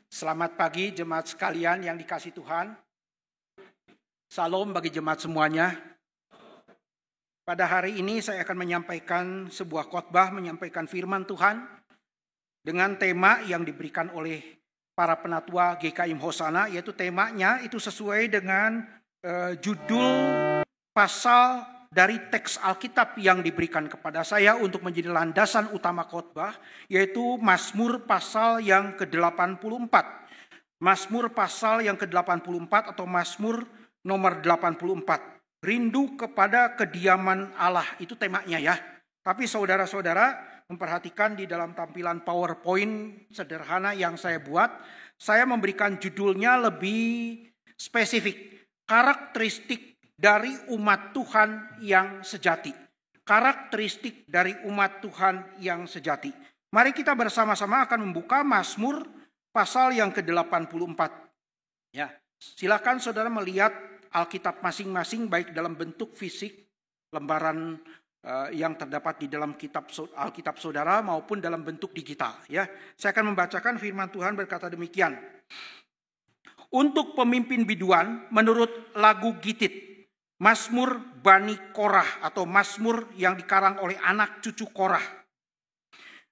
Selamat pagi jemaat sekalian yang dikasihi Tuhan. Salam bagi jemaat semuanya. Pada hari ini saya akan menyampaikan sebuah khotbah, menyampaikan firman Tuhan dengan tema yang diberikan oleh para penatua GKIM Hosana, yaitu temanya itu sesuai dengan judul pasal dari teks Alkitab yang diberikan kepada saya untuk menjadi landasan utama khotbah, yaitu Mazmur pasal yang ke-84. Mazmur pasal yang ke-84 atau Mazmur nomor 84. Rindu kepada kediaman Allah, itu temanya ya. Tapi saudara-saudara memperhatikan di dalam tampilan PowerPoint sederhana yang saya buat, saya memberikan judulnya lebih spesifik. Karakteristik dari umat Tuhan yang sejati. Karakteristik dari umat Tuhan yang sejati. Mari kita bersama-sama akan membuka Mazmur pasal yang ke-84. Ya, silakan saudara melihat Alkitab masing-masing baik dalam bentuk fisik, lembaran yang terdapat di dalam Alkitab saudara maupun dalam bentuk digital. Ya, saya akan membacakan firman Tuhan berkata demikian. Untuk pemimpin biduan menurut lagu Gitit, Mazmur Bani Korah atau Mazmur yang dikarang oleh anak cucu Korah.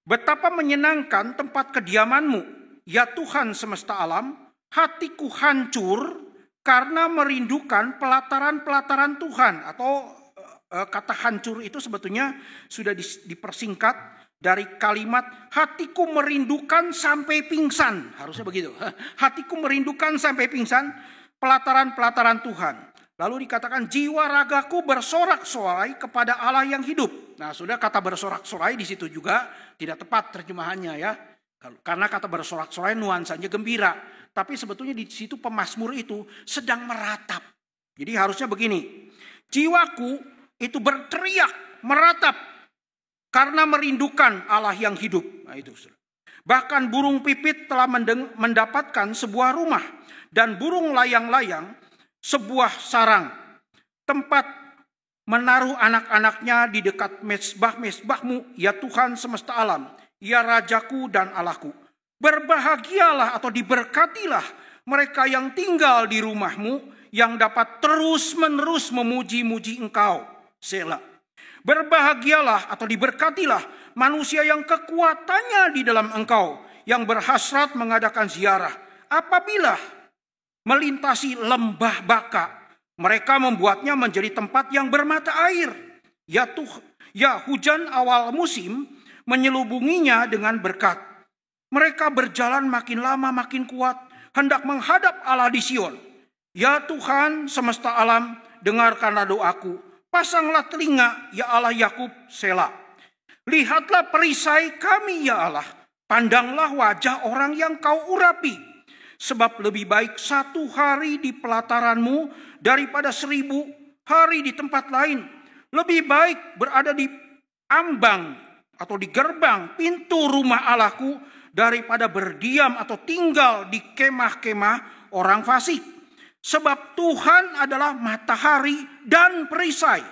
Betapa menyenangkan tempat kediamanmu, ya Tuhan semesta alam, hatiku hancur karena merindukan pelataran-pelataran Tuhan. Atau kata hancur itu sebetulnya sudah dipersingkat dari kalimat hatiku merindukan sampai pingsan. Harusnya begitu. Hatiku merindukan sampai pingsan pelataran-pelataran Tuhan. Lalu dikatakan jiwa ragaku bersorak-sorai kepada Allah yang hidup. Nah, sudah kata bersorak-sorai di situ juga tidak tepat terjemahannya ya. Karena kata bersorak-sorai nuansanya gembira. Tapi sebetulnya di situ pemazmur itu sedang meratap. Jadi harusnya begini. Jiwaku itu berteriak, meratap. Karena merindukan Allah yang hidup. Nah itu. Bahkan burung pipit telah mendapatkan sebuah rumah. Dan burung layang-layang sebuah sarang. Tempat menaruh anak-anaknya di dekat mezbah-mezbahmu. Ya Tuhan semesta alam. Ya Rajaku dan Allahku. Berbahagialah atau diberkatilah mereka yang tinggal di rumahmu, yang dapat terus-menerus memuji-muji engkau. Selah. Berbahagialah atau diberkatilah manusia yang kekuatannya di dalam engkau, yang berhasrat mengadakan ziarah. Apabila melintasi lembah Baka, mereka membuatnya menjadi tempat yang bermata air. Ya hujan awal musim menyelubunginya dengan berkat. Mereka berjalan makin lama makin kuat, hendak menghadap Allah di Sion. Ya Tuhan semesta alam, dengarkanlah doaku. Pasanglah telinga, ya Allah Yakub, Selah. Lihatlah perisai kami, ya Allah. Pandanglah wajah orang yang kau urapi. Sebab lebih baik 1 hari di pelataranmu daripada 1000 hari di tempat lain. Lebih baik berada di ambang atau di gerbang pintu rumah Allahku daripada berdiam atau tinggal di kemah-kemah orang fasik. Sebab Tuhan adalah matahari dan perisai.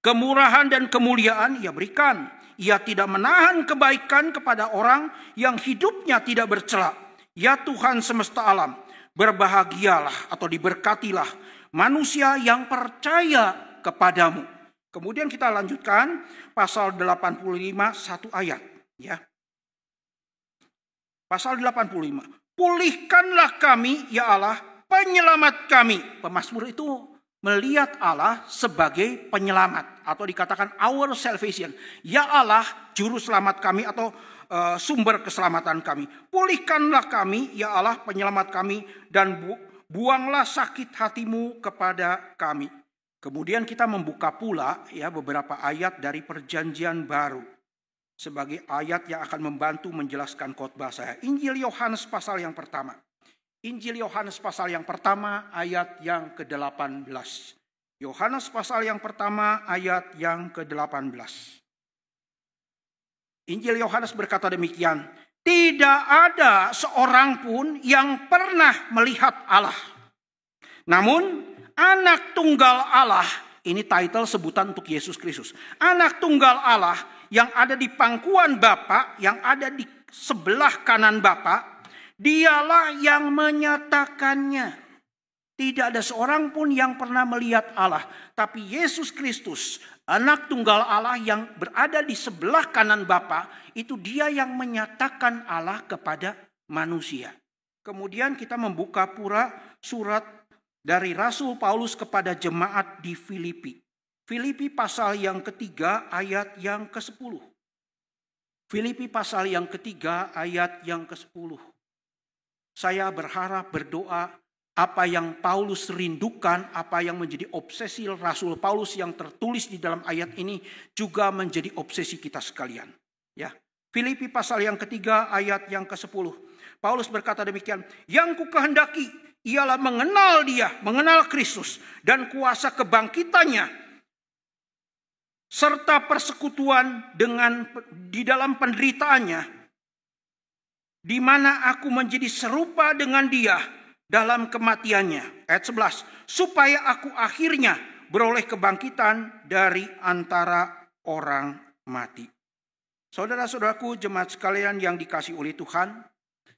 Kemurahan dan kemuliaan ia berikan. Ia tidak menahan kebaikan kepada orang yang hidupnya tidak bercela. Ya Tuhan semesta alam, berbahagialah atau diberkatilah manusia yang percaya kepadamu. Kemudian kita lanjutkan pasal 85 satu ayat. Ya. Pasal 85. Pulihkanlah kami ya Allah, penyelamat kami. Pemazmur itu melihat Allah sebagai penyelamat. Atau dikatakan our salvation. Ya Allah, juru selamat kami atau sumber keselamatan kami. Pulihkanlah kami ya Allah, penyelamat kami. Dan buanglah sakit hatimu kepada kami. Kemudian kita membuka pula ya beberapa ayat dari Perjanjian Baru sebagai ayat yang akan membantu menjelaskan khotbah saya. Injil Yohanes pasal yang pertama. Injil Yohanes pasal yang pertama ayat yang ke-18. Yohanes pasal yang pertama ayat yang ke-18. Injil Yohanes berkata demikian, tidak ada seorang pun yang pernah melihat Allah. Namun anak tunggal Allah, ini title sebutan untuk Yesus Kristus. Anak tunggal Allah yang ada di pangkuan Bapa, yang ada di sebelah kanan Bapa, Dialah yang menyatakannya. Tidak ada seorang pun yang pernah melihat Allah. Tapi Yesus Kristus, anak tunggal Allah yang berada di sebelah kanan Bapa, itu dia yang menyatakan Allah kepada manusia. Kemudian kita membuka pura surat dari Rasul Paulus kepada jemaat di Filipi. Filipi pasal yang ketiga ayat yang ke-10. Filipi pasal yang ketiga ayat yang ke-10. Saya berharap, berdoa, apa yang Paulus rindukan, apa yang menjadi obsesi Rasul Paulus yang tertulis di dalam ayat ini juga menjadi obsesi kita sekalian. Ya, Filipi pasal yang ketiga ayat yang ke-10. Paulus berkata demikian, yang kukehendaki ialah mengenal dia, mengenal Kristus dan kuasa kebangkitannya, serta persekutuan dengan di dalam penderitaannya, di mana aku menjadi serupa dengan dia dalam kematiannya. Ayat 11. Supaya aku akhirnya beroleh kebangkitan dari antara orang mati. Saudara-saudaraku, jemaat sekalian yang dikasihi oleh Tuhan,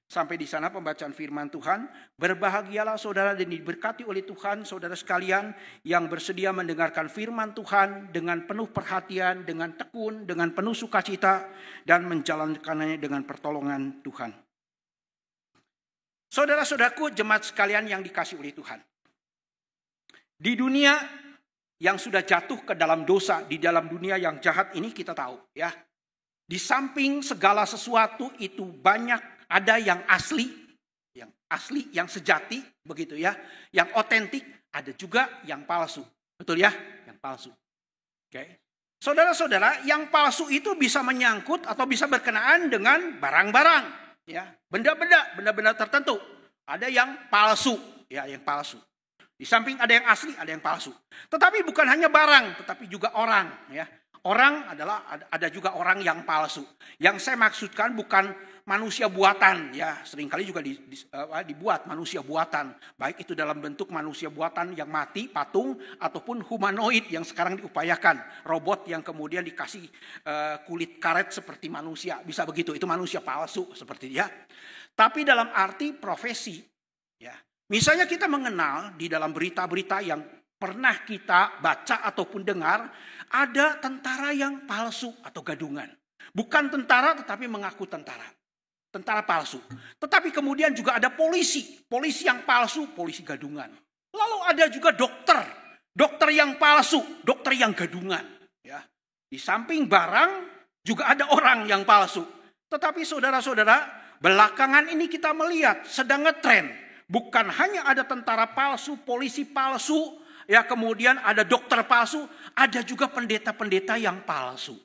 sampai di sana pembacaan firman Tuhan. Berbahagialah saudara dan diberkati oleh Tuhan, saudara sekalian yang bersedia mendengarkan firman Tuhan dengan penuh perhatian, dengan tekun, dengan penuh sukacita, dan menjalankannya dengan pertolongan Tuhan. Saudara-saudaraku, jemaat sekalian yang dikasihi oleh Tuhan. Di dunia yang sudah jatuh ke dalam dosa, di dalam dunia yang jahat ini kita tahu ya. Di samping segala sesuatu itu banyak ada yang asli, yang sejati begitu ya, yang otentik, ada juga yang palsu. Betul ya? Yang palsu. Oke. Saudara-saudara, yang palsu itu bisa menyangkut atau bisa berkenaan dengan barang-barang. Ya, benda-benda tertentu. Ada yang palsu, ya, yang palsu. Di samping ada yang asli, ada yang palsu. Tetapi bukan hanya barang, tetapi juga orang, ya. Orang adalah ada juga orang yang palsu. Yang saya maksudkan bukan manusia buatan, ya. Seringkali juga dibuat manusia buatan, baik itu dalam bentuk manusia buatan yang mati, patung, ataupun humanoid yang sekarang diupayakan, robot yang kemudian dikasih kulit karet seperti manusia, bisa begitu. Itu manusia palsu seperti dia. Tapi dalam arti profesi, ya. Misalnya kita mengenal di dalam berita-berita yang pernah kita baca ataupun dengar, ada tentara yang palsu atau gadungan. Bukan tentara tetapi mengaku tentara. Tentara palsu. Tetapi kemudian juga ada polisi. Polisi yang palsu, polisi gadungan. Lalu ada juga dokter. Dokter yang palsu, dokter yang gadungan. Ya. Di samping barang juga ada orang yang palsu. Tetapi saudara-saudara, belakangan ini kita melihat sedang ngetren. Bukan hanya ada tentara palsu, polisi palsu, ya kemudian ada dokter palsu, ada juga pendeta-pendeta yang palsu.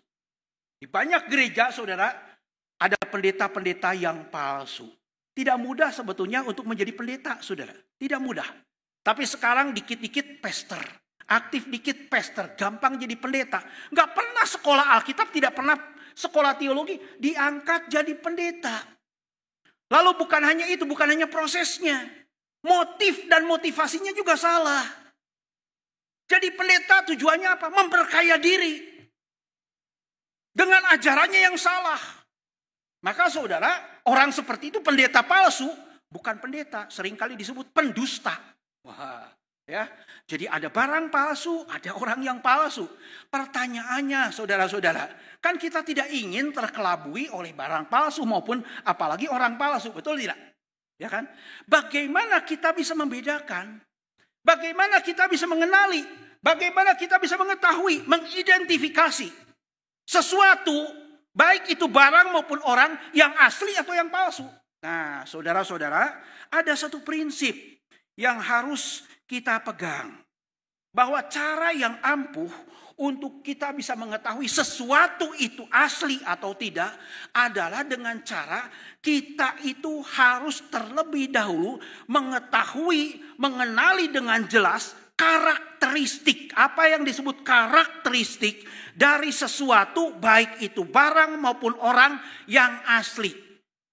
Di banyak gereja, saudara, ada pendeta-pendeta yang palsu. Tidak mudah sebetulnya untuk menjadi pendeta, saudara. Tidak mudah. Tapi sekarang dikit-dikit pester. Aktif dikit pester. Gampang jadi pendeta. Nggak pernah sekolah Alkitab, tidak pernah sekolah teologi, diangkat jadi pendeta. Lalu bukan hanya itu, bukan hanya prosesnya. Motif dan motivasinya juga salah. Jadi pendeta tujuannya apa? Memperkaya diri. Dengan ajarannya yang salah. Maka saudara, orang seperti itu pendeta palsu, bukan pendeta, seringkali disebut pendusta. Wah, ya. Jadi ada barang palsu, ada orang yang palsu. Pertanyaannya, saudara-saudara, kan kita tidak ingin terkelabui oleh barang palsu maupun apalagi orang palsu, betul tidak? Ya kan? Bagaimana kita bisa membedakan? Bagaimana kita bisa mengenali? Bagaimana kita bisa mengetahui, mengidentifikasi sesuatu, baik itu barang maupun orang yang asli atau yang palsu. Nah, saudara-saudara, ada satu prinsip yang harus kita pegang. Bahwa cara yang ampuh untuk kita bisa mengetahui sesuatu itu asli atau tidak adalah dengan cara kita itu harus terlebih dahulu mengetahui, mengenali dengan jelas karakteristik, apa yang disebut karakteristik dari sesuatu baik itu barang maupun orang yang asli.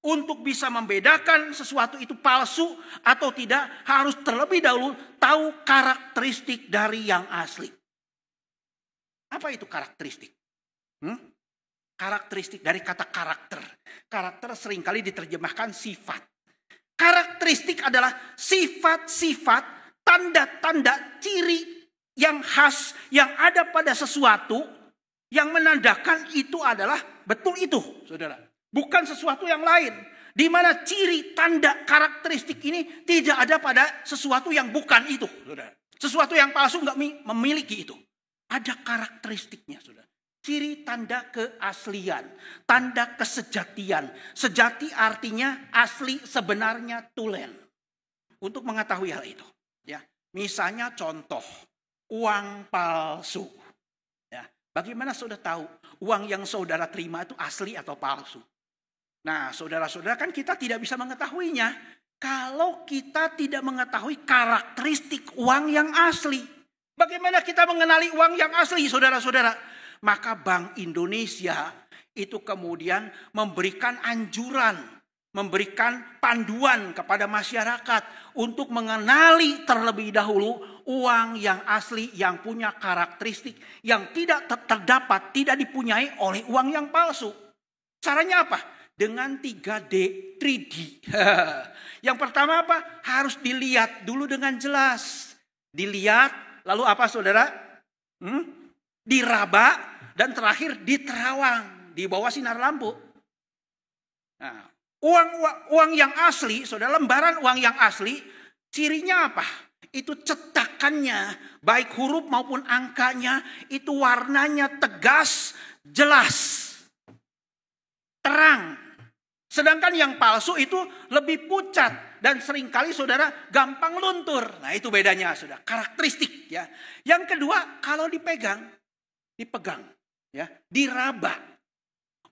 Untuk bisa membedakan sesuatu itu palsu atau tidak harus terlebih dahulu tahu karakteristik dari yang asli. Apa itu karakteristik? Karakteristik dari kata karakter. Karakter seringkali diterjemahkan sifat. karakteristik adalah sifat-sifat, tanda-tanda, ciri yang khas yang ada pada sesuatu yang menandakan itu adalah betul itu, saudara. Bukan sesuatu yang lain. Di mana ciri, tanda, karakteristik ini tidak ada pada sesuatu yang bukan itu, saudara. Sesuatu yang palsu nggak memiliki itu. Ada karakteristiknya, saudara. Ciri tanda keaslian, tanda kesejatian. Sejati artinya asli, sebenarnya, tulen. Untuk mengetahui hal itu, ya. Misalnya contoh uang palsu. Ya, bagaimana saudara tahu uang yang saudara terima itu asli atau palsu? Nah, saudara-saudara, kan kita tidak bisa mengetahuinya kalau kita tidak mengetahui karakteristik uang yang asli. Bagaimana kita mengenali uang yang asli, saudara-saudara? Maka Bank Indonesia itu kemudian memberikan anjuran, memberikan panduan kepada masyarakat untuk mengenali terlebih dahulu uang yang asli, yang punya karakteristik, yang tidak terdapat, tidak dipunyai oleh uang yang palsu. Caranya apa? Dengan 3D. Yang pertama apa? Harus dilihat dulu dengan jelas. Dilihat, lalu apa saudara? Diraba. Dan terakhir diterawang di bawah sinar lampu. Nah, uang yang asli, saudara, lembaran uang yang asli, cirinya apa? Itu cetakannya, baik huruf maupun angkanya, itu warnanya tegas, jelas, terang. Sedangkan yang palsu itu lebih pucat dan seringkali saudara gampang luntur. Nah, itu bedanya, saudara, karakteristik, ya. Yang kedua, kalau dipegang, ya, diraba.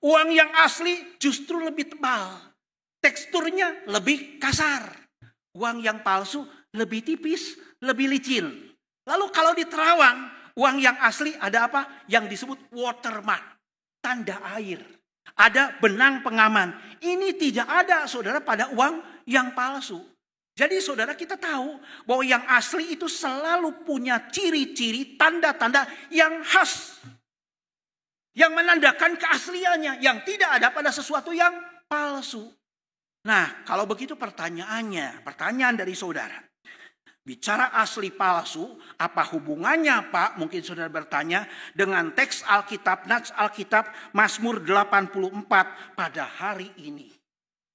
Uang yang asli justru lebih tebal. Teksturnya lebih kasar. Uang yang palsu lebih tipis, lebih licin. Lalu kalau diterawang, uang yang asli ada apa? Yang disebut watermark, tanda air. Ada benang pengaman. Ini tidak ada, saudara, pada uang yang palsu. Jadi saudara, kita tahu bahwa yang asli itu selalu punya ciri-ciri, tanda-tanda yang khas. Yang menandakan keasliannya, yang tidak ada pada sesuatu yang palsu. Nah, kalau begitu pertanyaan dari saudara. Bicara asli palsu, apa hubungannya Pak? Mungkin saudara bertanya dengan teks Alkitab, nats Alkitab, Mazmur 84 pada hari ini.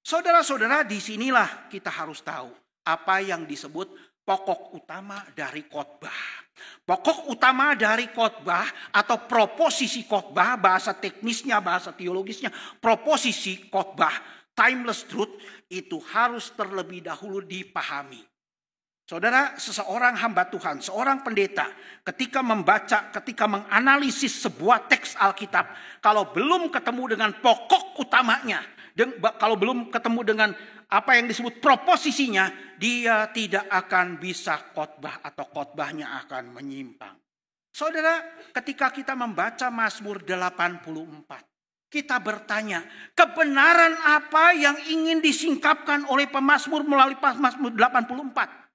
Saudara-saudara, disinilah kita harus tahu apa yang disebut pokok utama dari khotbah. Pokok utama dari khotbah atau proposisi khotbah, bahasa teknisnya, bahasa teologisnya, proposisi khotbah, timeless truth, itu harus terlebih dahulu dipahami. Saudara, seseorang hamba Tuhan, seorang pendeta, ketika membaca, ketika menganalisis sebuah teks Alkitab, kalau belum ketemu dengan pokok utamanya, kalau belum ketemu dengan apa yang disebut proposisinya, dia tidak akan bisa khotbah atau khotbahnya akan menyimpang. Saudara, ketika kita membaca Mazmur 84, kita bertanya, kebenaran apa yang ingin disingkapkan oleh pemazmur melalui Mazmur 84?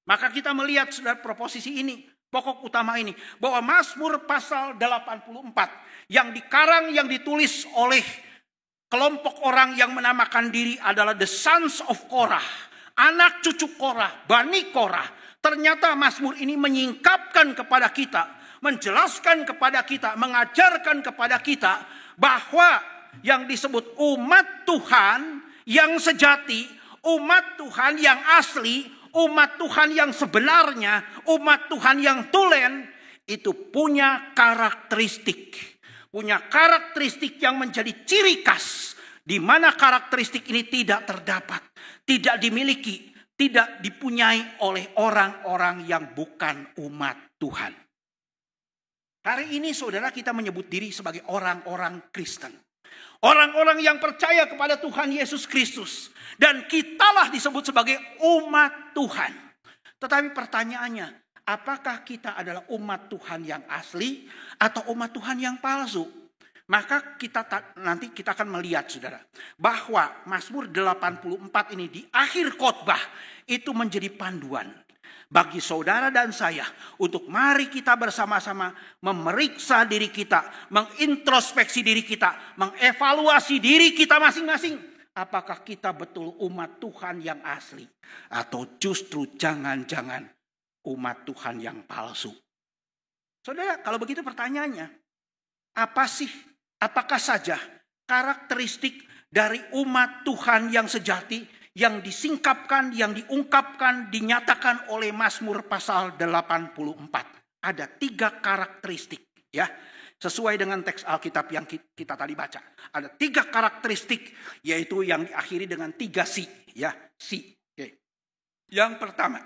Maka kita melihat saudara proposisi ini, pokok utama ini, bahwa Mazmur pasal 84 yang dikarang, yang ditulis oleh kelompok orang yang menamakan diri adalah the sons of Korah, anak cucu Korah, Bani Korah. Ternyata Mazmur ini menyingkapkan kepada kita, menjelaskan kepada kita, mengajarkan kepada kita bahwa yang disebut umat Tuhan yang sejati, umat Tuhan yang asli, umat Tuhan yang sebenarnya, umat Tuhan yang tulen, itu punya karakteristik. Punya karakteristik yang menjadi ciri khas, di mana karakteristik ini tidak terdapat, tidak dimiliki, tidak dipunyai oleh orang-orang yang bukan umat Tuhan. Hari ini saudara, kita menyebut diri sebagai orang-orang Kristen. Orang-orang yang percaya kepada Tuhan Yesus Kristus. Dan kitalah disebut sebagai umat Tuhan. Tetapi pertanyaannya, apakah kita adalah umat Tuhan yang asli atau umat Tuhan yang palsu? Maka nanti kita akan melihat saudara, bahwa Mazmur 84 ini di akhir khotbah itu menjadi panduan bagi saudara dan saya untuk mari kita bersama-sama memeriksa diri kita, mengintrospeksi diri kita, mengevaluasi diri kita masing-masing. Apakah kita betul umat Tuhan yang asli? Atau justru jangan-jangan umat Tuhan yang palsu? Saudara, kalau begitu pertanyaannya, apakah saja karakteristik dari umat Tuhan yang sejati yang disingkapkan, yang diungkapkan, dinyatakan oleh Mazmur pasal 84? Ada 3 karakteristik, ya. Sesuai dengan teks Alkitab yang kita tadi baca. Ada 3 karakteristik, yaitu yang diakhiri dengan 3 si, ya, si. Oke. Yang pertama,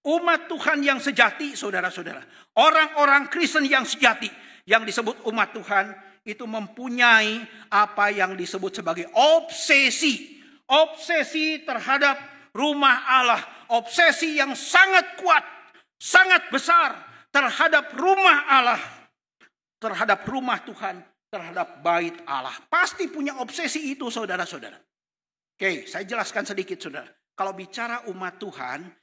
umat Tuhan yang sejati, saudara-saudara. Orang-orang Kristen yang sejati, yang disebut umat Tuhan, itu mempunyai apa yang disebut sebagai obsesi. Obsesi terhadap rumah Allah. Obsesi yang sangat kuat, sangat besar terhadap rumah Allah. Terhadap rumah Tuhan, terhadap bait Allah. Pasti punya obsesi itu, saudara-saudara. Oke, saya jelaskan sedikit, saudara. Kalau bicara umat Tuhan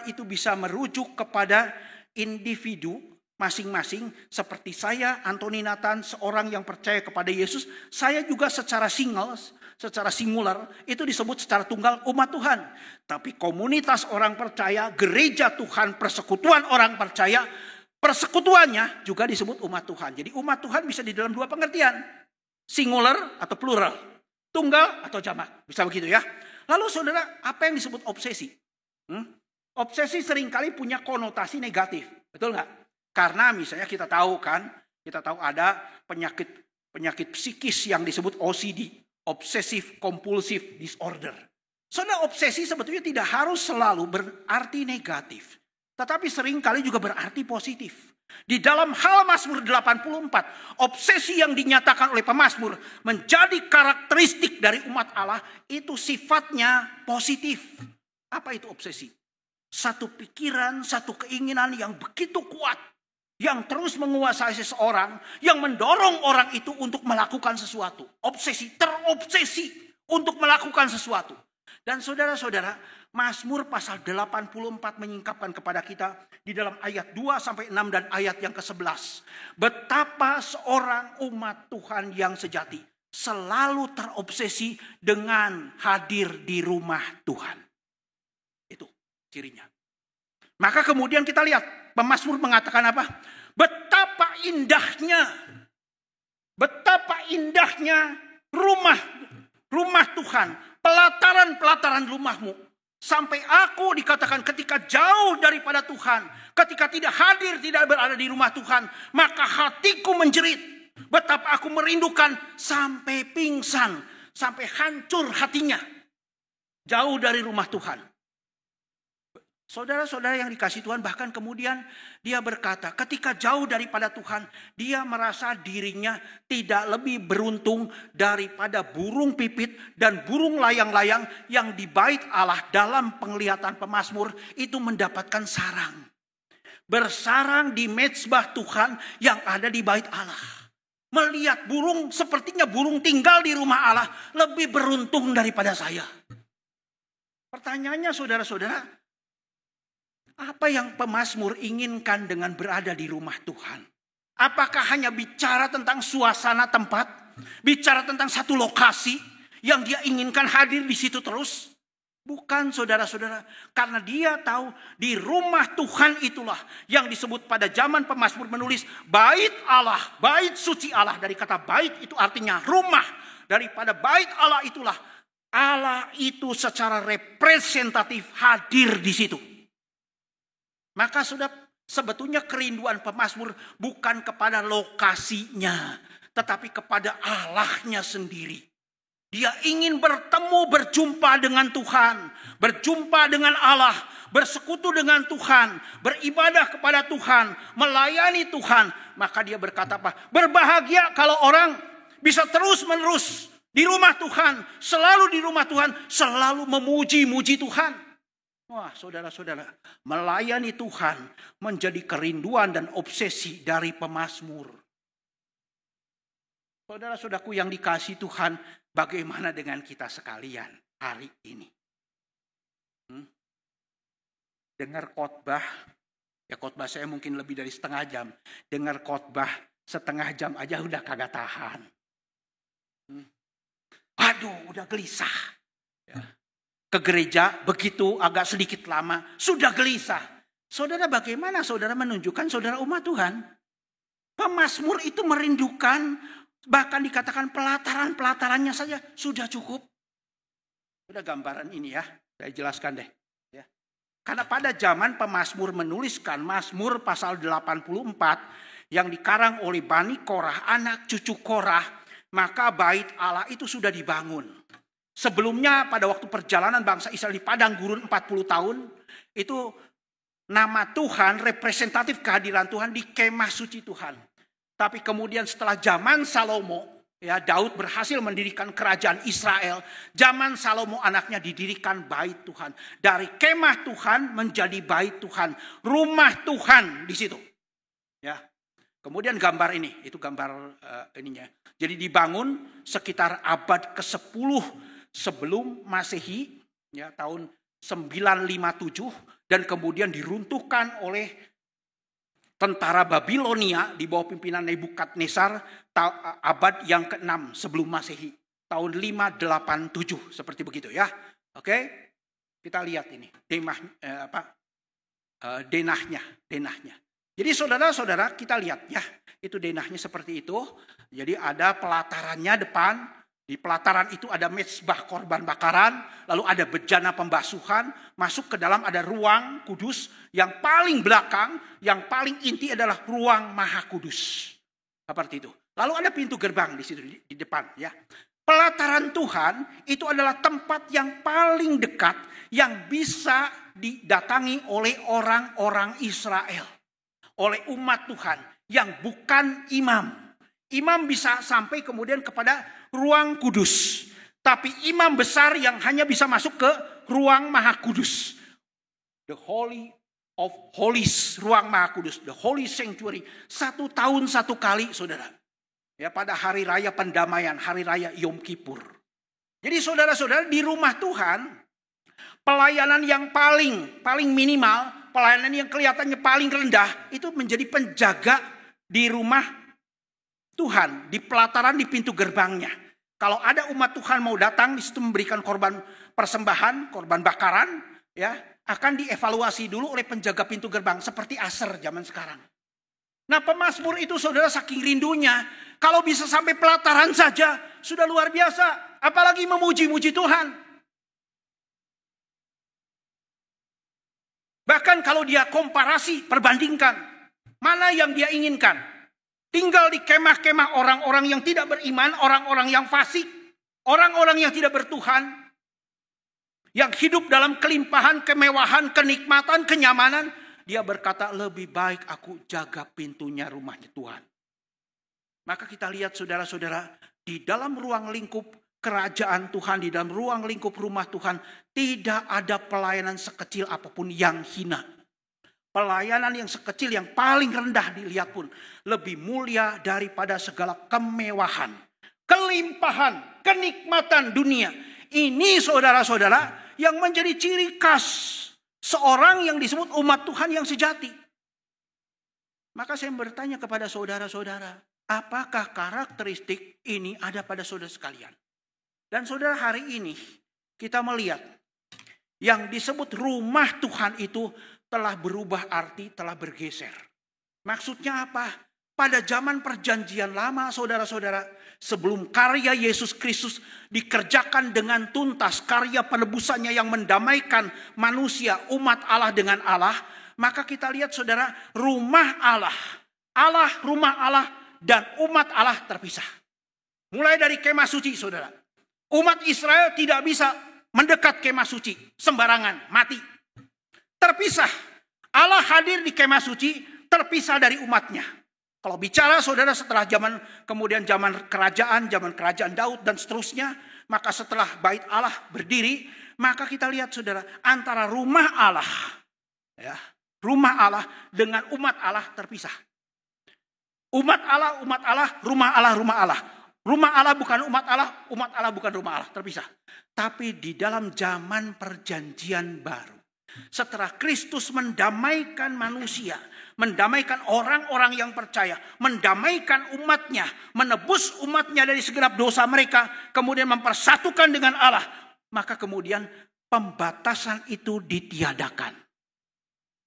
itu bisa merujuk kepada individu masing-masing. Seperti saya, Anthony Nathan, seorang yang percaya kepada Yesus. Saya juga secara singular, itu disebut secara tunggal umat Tuhan. Tapi komunitas orang percaya, gereja Tuhan, persekutuan orang percaya, persekutuannya juga disebut umat Tuhan. Jadi umat Tuhan bisa di dalam 2 pengertian. Singular atau plural. Tunggal atau jamak. Bisa begitu ya. Lalu saudara, apa yang disebut obsesi? Obsesi seringkali punya konotasi negatif. Betul nggak? Karena misalnya kita tahu ada penyakit psikis yang disebut OCD. Obsessive Compulsive Disorder. Saudara, obsesi sebetulnya tidak harus selalu berarti negatif. Tetapi seringkali juga berarti positif. Di dalam hal Mazmur 84, obsesi yang dinyatakan oleh pemazmur menjadi karakteristik dari umat Allah, itu sifatnya positif. Apa itu obsesi? Satu pikiran, satu keinginan yang begitu kuat, yang terus menguasai seseorang, yang mendorong orang itu untuk melakukan sesuatu. Obsesi, terobsesi untuk melakukan sesuatu. Dan saudara-saudara, Mazmur pasal 84 menyingkapkan kepada kita di dalam ayat 2-6 dan ayat yang ke-11. Betapa seorang umat Tuhan yang sejati selalu terobsesi dengan hadir di rumah Tuhan. Itu cirinya. Maka kemudian kita lihat, pemazmur mengatakan apa? Betapa indahnya rumah Tuhan, pelataran rumahmu. Sampai aku dikatakan ketika jauh daripada Tuhan, ketika tidak hadir, tidak berada di rumah Tuhan, maka hatiku menjerit. Betapa aku merindukan sampai pingsan, sampai hancur hatinya. Jauh dari rumah Tuhan. Saudara-saudara yang dikasihi Tuhan, bahkan kemudian dia berkata, ketika jauh daripada Tuhan, dia merasa dirinya tidak lebih beruntung daripada burung pipit dan burung layang-layang yang di bait Allah dalam penglihatan pemazmur itu mendapatkan sarang. Bersarang di mezbah Tuhan yang ada di bait Allah. Melihat burung, sepertinya burung tinggal di rumah Allah lebih beruntung daripada saya. Pertanyaannya saudara-saudara, apa yang pemazmur inginkan dengan berada di rumah Tuhan? Apakah hanya bicara tentang suasana tempat? Bicara tentang satu lokasi yang dia inginkan hadir di situ terus? Bukan, saudara-saudara. Karena dia tahu di rumah Tuhan itulah yang disebut pada zaman pemazmur menulis bait Allah, bait suci Allah. Dari kata bait itu artinya rumah. Daripada bait Allah itulah Allah itu secara representatif hadir di situ. Maka sudah sebetulnya kerinduan pemazmur bukan kepada lokasinya, tetapi kepada Allahnya sendiri. Dia ingin berjumpa dengan Tuhan, berjumpa dengan Allah, bersekutu dengan Tuhan, beribadah kepada Tuhan, melayani Tuhan. Maka dia berkata apa? Berbahagia kalau orang bisa terus-menerus di rumah Tuhan, selalu di rumah Tuhan, selalu memuji-muji Tuhan. Wah, saudara-saudara, melayani Tuhan menjadi kerinduan dan obsesi dari pemazmur. Saudara-saudaraku yang dikasihi Tuhan, bagaimana dengan kita sekalian hari ini? Dengar khotbah, ya khotbah saya mungkin lebih dari setengah jam. Dengar khotbah setengah jam aja udah kagak tahan. Aduh, udah gelisah. Ke gereja begitu agak sedikit lama, sudah gelisah. Saudara, bagaimana saudara menunjukkan saudara umat Tuhan? Pemazmur itu merindukan, bahkan dikatakan pelataran-pelatarannya saja sudah cukup. Udah gambaran ini ya, saya jelaskan deh. Ya. Karena pada zaman pemazmur menuliskan Mazmur pasal 84 yang dikarang oleh Bani Korah, anak cucu Korah, maka bait Allah itu sudah dibangun. Sebelumnya pada waktu perjalanan bangsa Israel di padang gurun 40 tahun, itu nama Tuhan, representatif kehadiran Tuhan di kemah suci Tuhan. Tapi kemudian setelah zaman Salomo, ya Daud berhasil mendirikan kerajaan Israel. Zaman Salomo anaknya didirikan bait Tuhan. Dari kemah Tuhan menjadi bait Tuhan, rumah Tuhan di situ. Ya. Kemudian gambar ini, itu gambar ininya. Jadi dibangun sekitar abad ke-10 sebelum Masehi, ya tahun 957, dan kemudian diruntuhkan oleh tentara Babilonia di bawah pimpinan Nebukadnezar abad yang ke-6 sebelum Masehi, tahun 587 seperti begitu ya. Oke, kita lihat ini denahnya. Jadi saudara-saudara kita lihat ya, itu denahnya seperti itu. Jadi ada pelatarannya depan. Di pelataran itu ada mezbah korban bakaran, lalu ada bejana pembasuhan, masuk ke dalam ada ruang kudus, yang paling belakang, yang paling inti adalah ruang maha kudus. Seperti itu. Lalu ada pintu gerbang di situ di depan ya. Pelataran Tuhan itu adalah tempat yang paling dekat yang bisa didatangi oleh orang-orang Israel, oleh umat Tuhan yang bukan imam. Imam bisa sampai kemudian kepada ruang kudus. Tapi imam besar yang hanya bisa masuk ke ruang maha kudus. The Holy of Holies, ruang maha kudus. The Holy Sanctuary. 1 tahun 1 kali saudara. Ya, pada hari raya pendamaian, hari raya Yom Kippur. Jadi saudara-saudara di rumah Tuhan, pelayanan yang paling minimal, pelayanan yang kelihatannya paling rendah, itu menjadi penjaga di rumah Tuhan, di pelataran, di pintu gerbangnya. Kalau ada umat Tuhan mau datang di situ memberikan korban persembahan, korban bakaran, ya akan dievaluasi dulu oleh penjaga pintu gerbang seperti Aser zaman sekarang. Nah, pemazmur itu saudara saking rindunya, kalau bisa sampai pelataran saja sudah luar biasa, apalagi memuji-muji Tuhan. Bahkan kalau dia komparasi, perbandingkan mana yang dia inginkan. Tinggal di kemah-kemah orang-orang yang tidak beriman, orang-orang yang fasik, orang-orang yang tidak bertuhan, yang hidup dalam kelimpahan, kemewahan, kenikmatan, kenyamanan. Dia berkata, lebih baik aku jaga pintunya rumahnya Tuhan. Maka kita lihat saudara-saudara, di dalam ruang lingkup kerajaan Tuhan, di dalam ruang lingkup rumah Tuhan, tidak ada pelayanan sekecil apapun yang hina. Pelayanan yang sekecil, yang paling rendah dilihat pun lebih mulia daripada segala kemewahan, kelimpahan, kenikmatan dunia. Ini saudara-saudara yang menjadi ciri khas seorang yang disebut umat Tuhan yang sejati. Maka saya bertanya kepada saudara-saudara, apakah karakteristik ini ada pada saudara sekalian? Dan saudara, hari ini kita melihat yang disebut rumah Tuhan itu telah berubah arti, telah bergeser. Maksudnya apa? Pada zaman perjanjian lama saudara-saudara, sebelum karya Yesus Kristus dikerjakan dengan tuntas, karya penebusannya yang mendamaikan manusia, umat Allah dengan Allah, maka kita lihat saudara, rumah Allah, rumah Allah dan umat Allah terpisah. Mulai dari kemah suci saudara. Umat Israel tidak bisa mendekat kemah suci sembarangan, mati. Terpisah. Allah hadir di kemah suci, terpisah dari umatnya. Kalau bicara saudara setelah zaman kerajaan Daud dan seterusnya, maka setelah bait Allah berdiri, maka kita lihat saudara, antara rumah Allah, ya, rumah Allah dengan umat Allah terpisah. Umat Allah, rumah Allah, rumah Allah. Rumah Allah bukan umat Allah bukan rumah Allah, terpisah. Tapi di dalam zaman perjanjian baru, setelah Kristus mendamaikan manusia, mendamaikan orang-orang yang percaya, mendamaikan umatnya, menebus umatnya dari segenap dosa mereka, kemudian mempersatukan dengan Allah, maka kemudian pembatasan itu ditiadakan.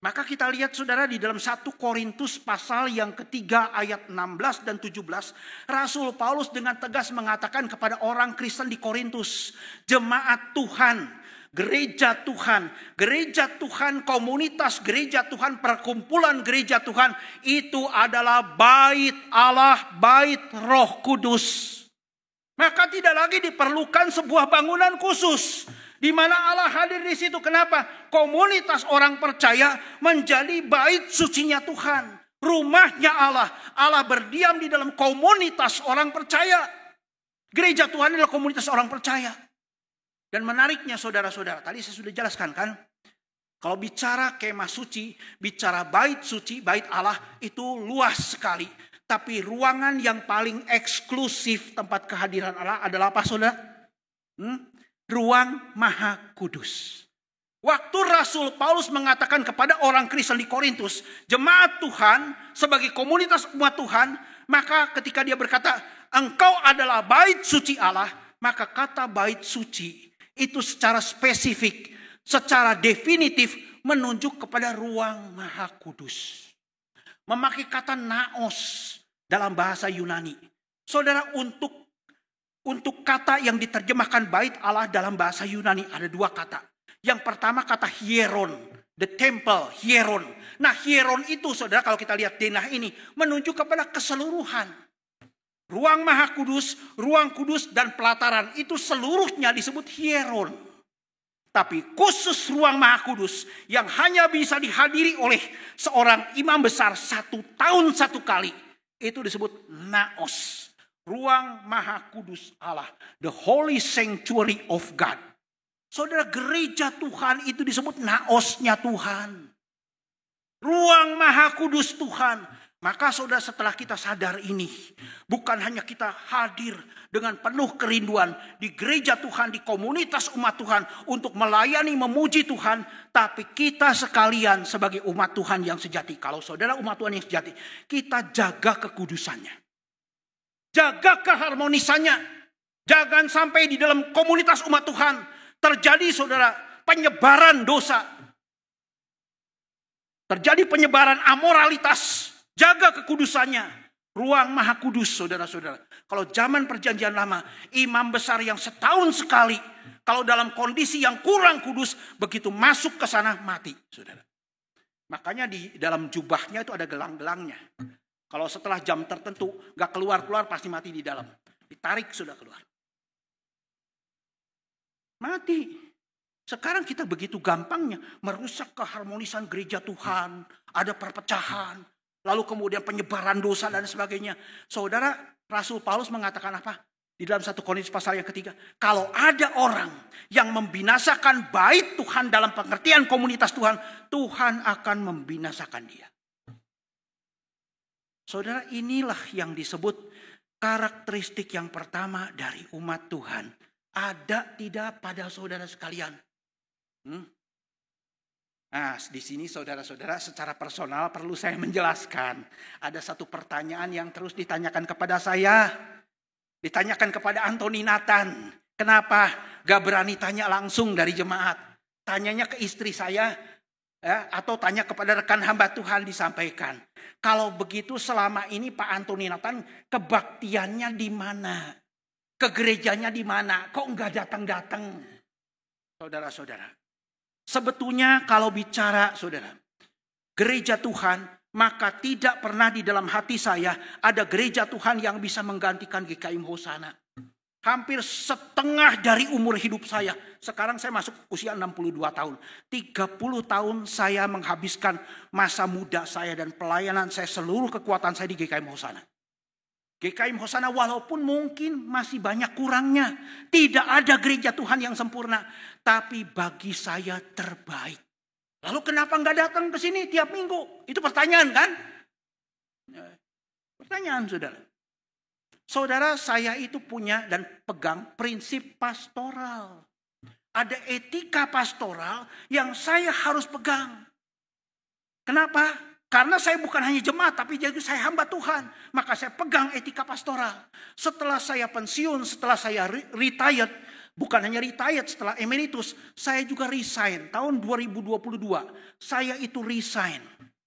Maka kita lihat saudara di dalam 1 Korintus pasal yang ketiga ayat 16 dan 17. Rasul Paulus dengan tegas mengatakan kepada orang Kristen di Korintus, jemaat Tuhan, gereja Tuhan, komunitas gereja Tuhan, perkumpulan gereja Tuhan, itu adalah bait Allah, bait Roh Kudus. Maka tidak lagi diperlukan sebuah bangunan khusus di mana Allah hadir di situ. Kenapa? Komunitas orang percaya menjadi bait sucinya Tuhan, rumahnya Allah. Allah berdiam di dalam komunitas orang percaya. Gereja Tuhan adalah komunitas orang percaya. Dan menariknya saudara-saudara, tadi saya sudah jelaskan kan, kalau bicara kemah suci, bicara bait suci, bait Allah itu luas sekali. Tapi ruangan yang paling eksklusif tempat kehadiran Allah adalah apa saudara? Ruang Maha Kudus. Waktu Rasul Paulus mengatakan kepada orang Kristen di Korintus, jemaat Tuhan sebagai komunitas umat Tuhan, maka ketika dia berkata, engkau adalah bait suci Allah, maka kata bait suci itu secara spesifik, secara definitif menunjuk kepada ruang Maha Kudus. Memakai kata naos dalam bahasa Yunani. Saudara, untuk kata yang diterjemahkan bait Allah dalam bahasa Yunani ada dua kata. Yang pertama kata hieron, the temple, hieron. Nah, hieron itu saudara kalau kita lihat denah ini menunjuk kepada keseluruhan. Ruang Maha Kudus, ruang kudus dan pelataran itu seluruhnya disebut hieron. Tapi khusus ruang Maha Kudus yang hanya bisa dihadiri oleh seorang imam besar 1 tahun 1 kali. Itu disebut naos. Ruang Maha Kudus Allah. The Holy Sanctuary of God. Saudara, gereja Tuhan itu disebut naosnya Tuhan. Ruang Maha Kudus Tuhan. Maka saudara, setelah kita sadar ini, bukan hanya kita hadir dengan penuh kerinduan di gereja Tuhan, di komunitas umat Tuhan untuk melayani, memuji Tuhan, tapi kita sekalian sebagai umat Tuhan yang sejati. Kalau saudara umat Tuhan yang sejati, kita jaga kekudusannya. Jaga keharmonisannya. Jangan sampai di dalam komunitas umat Tuhan terjadi saudara penyebaran dosa. Terjadi penyebaran amoralitas. Jaga kekudusannya. Ruang Maha Kudus saudara-saudara. Kalau zaman perjanjian lama, imam besar yang setahun sekali, kalau dalam kondisi yang kurang kudus, begitu masuk ke sana mati saudara. Makanya di dalam jubahnya itu ada gelang-gelangnya. Kalau setelah jam tertentu gak keluar-keluar pasti mati di dalam. Ditarik sudah keluar. Mati. Sekarang kita begitu gampangnya merusak keharmonisan gereja Tuhan. Ada perpecahan. Lalu kemudian penyebaran dosa dan sebagainya. Saudara, Rasul Paulus mengatakan apa? Di dalam 1 Korintus pasal yang ketiga. Kalau ada orang yang membinasakan bait Tuhan dalam pengertian komunitas Tuhan. Tuhan akan membinasakan dia. Saudara, inilah yang disebut karakteristik yang pertama dari umat Tuhan. Ada tidak pada saudara sekalian? Nah, di sini saudara-saudara secara personal perlu saya menjelaskan. Ada satu pertanyaan yang terus ditanyakan kepada saya. Ditanyakan kepada Anthony Nathan. Kenapa gak berani tanya langsung dari jemaat? Tanyanya ke istri saya. Ya, atau tanya kepada rekan hamba Tuhan disampaikan. Kalau begitu selama ini Pak Anthony Nathan kebaktiannya di mana? Ke gerejanya di mana? Kok enggak datang-datang? Saudara-saudara. Sebetulnya kalau bicara saudara, gereja Tuhan, maka tidak pernah di dalam hati saya ada gereja Tuhan yang bisa menggantikan GKIM Hosana. Hampir setengah dari umur hidup saya. Sekarang saya masuk usia 62 tahun. 30 tahun saya menghabiskan masa muda saya dan pelayanan saya, seluruh kekuatan saya di GKIM Hosana. GKIM Hosana walaupun mungkin masih banyak kurangnya. Tidak ada gereja Tuhan yang sempurna. Tapi bagi saya terbaik. Lalu kenapa nggak datang ke sini tiap minggu? Itu pertanyaan kan? Pertanyaan saudara. Saudara, saya itu punya dan pegang prinsip pastoral. Ada etika pastoral yang saya harus pegang. Kenapa? Karena saya bukan hanya jemaat, tapi juga saya hamba Tuhan. Maka saya pegang etika pastoral. Setelah saya pensiun, setelah saya retired, bukan hanya retired, setelah emeritus, saya juga resign. Tahun 2022, saya itu resign.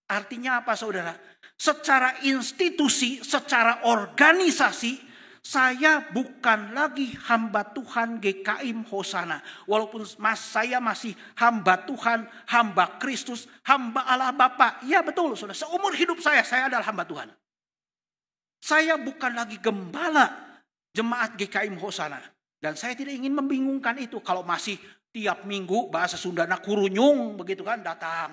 Artinya apa saudara? Secara institusi, secara organisasi, saya bukan lagi hamba Tuhan GKIM Hosana. Walaupun saya masih hamba Tuhan, hamba Kristus, hamba Allah Bapa. Ya betul saudara, seumur hidup saya adalah hamba Tuhan. Saya bukan lagi gembala jemaat GKIM Hosana. Dan saya tidak ingin membingungkan itu. Kalau masih tiap minggu bahasa Sundana kurunyung begitu kan, datang.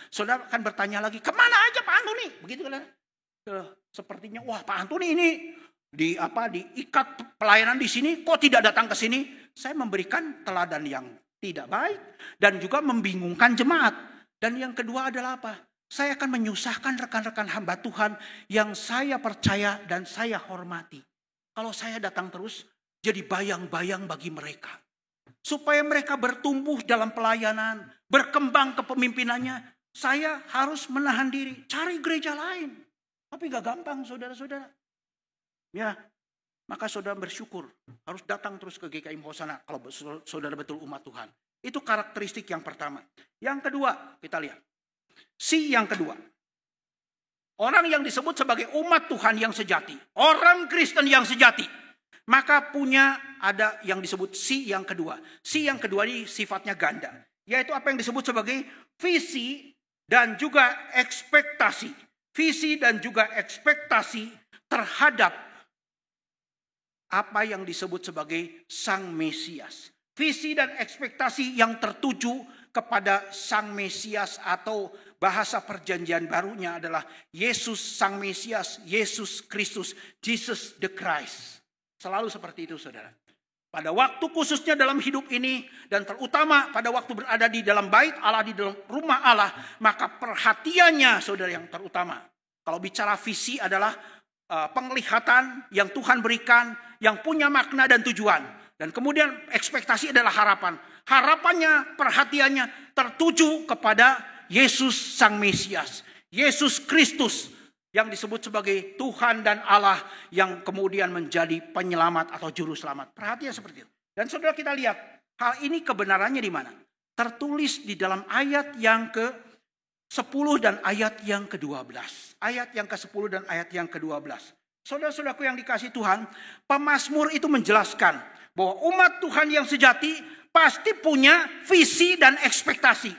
Saudara akan bertanya lagi, kemana aja Pak Antoni? Begitu kan. Sepertinya wah Pak Antoni ini diikat pelayanan di sini, kok tidak datang ke sini? Saya memberikan teladan yang tidak baik dan juga membingungkan jemaat. Dan yang kedua adalah apa? Saya akan menyusahkan rekan-rekan hamba Tuhan yang saya percaya dan saya hormati. Kalau saya datang terus, jadi bayang-bayang bagi mereka. Supaya mereka bertumbuh dalam pelayanan, berkembang kepemimpinannya, saya harus menahan diri, cari gereja lain. Tapi gak gampang saudara-saudara. Ya, maka saudara bersyukur harus datang terus ke GKIM Hosana kalau saudara betul umat Tuhan. Itu karakteristik yang pertama. Yang kedua, kita lihat. Si yang kedua. Orang yang disebut sebagai umat Tuhan yang sejati. Orang Kristen yang sejati. Maka punya ada yang disebut si yang kedua. Si yang kedua ini sifatnya ganda. Yaitu apa yang disebut sebagai visi dan juga ekspektasi. Visi dan juga ekspektasi terhadap apa yang disebut sebagai Sang Mesias. Visi dan ekspektasi yang tertuju kepada Sang Mesias atau bahasa perjanjian barunya adalah Yesus Sang Mesias, Yesus Kristus, Jesus the Christ. Selalu seperti itu saudara. Pada waktu khususnya dalam hidup ini dan terutama pada waktu berada di dalam bait Allah, di dalam rumah Allah, maka perhatiannya saudara yang terutama. Kalau bicara visi adalah penglihatan yang Tuhan berikan, yang punya makna dan tujuan. Dan kemudian ekspektasi adalah harapan. Harapannya, perhatiannya tertuju kepada Yesus Sang Mesias. Yesus Kristus yang disebut sebagai Tuhan dan Allah yang kemudian menjadi penyelamat atau juru selamat. Perhatian seperti itu. Dan saudara kita lihat hal ini kebenarannya di mana? Tertulis di dalam ayat yang ke-10 dan ayat yang ke-12. Ayat yang ke-10 dan ayat yang ke-12. Saudara-saudaraku yang dikasihi Tuhan, pemazmur itu menjelaskan bahwa umat Tuhan yang sejati pasti punya visi dan ekspektasi.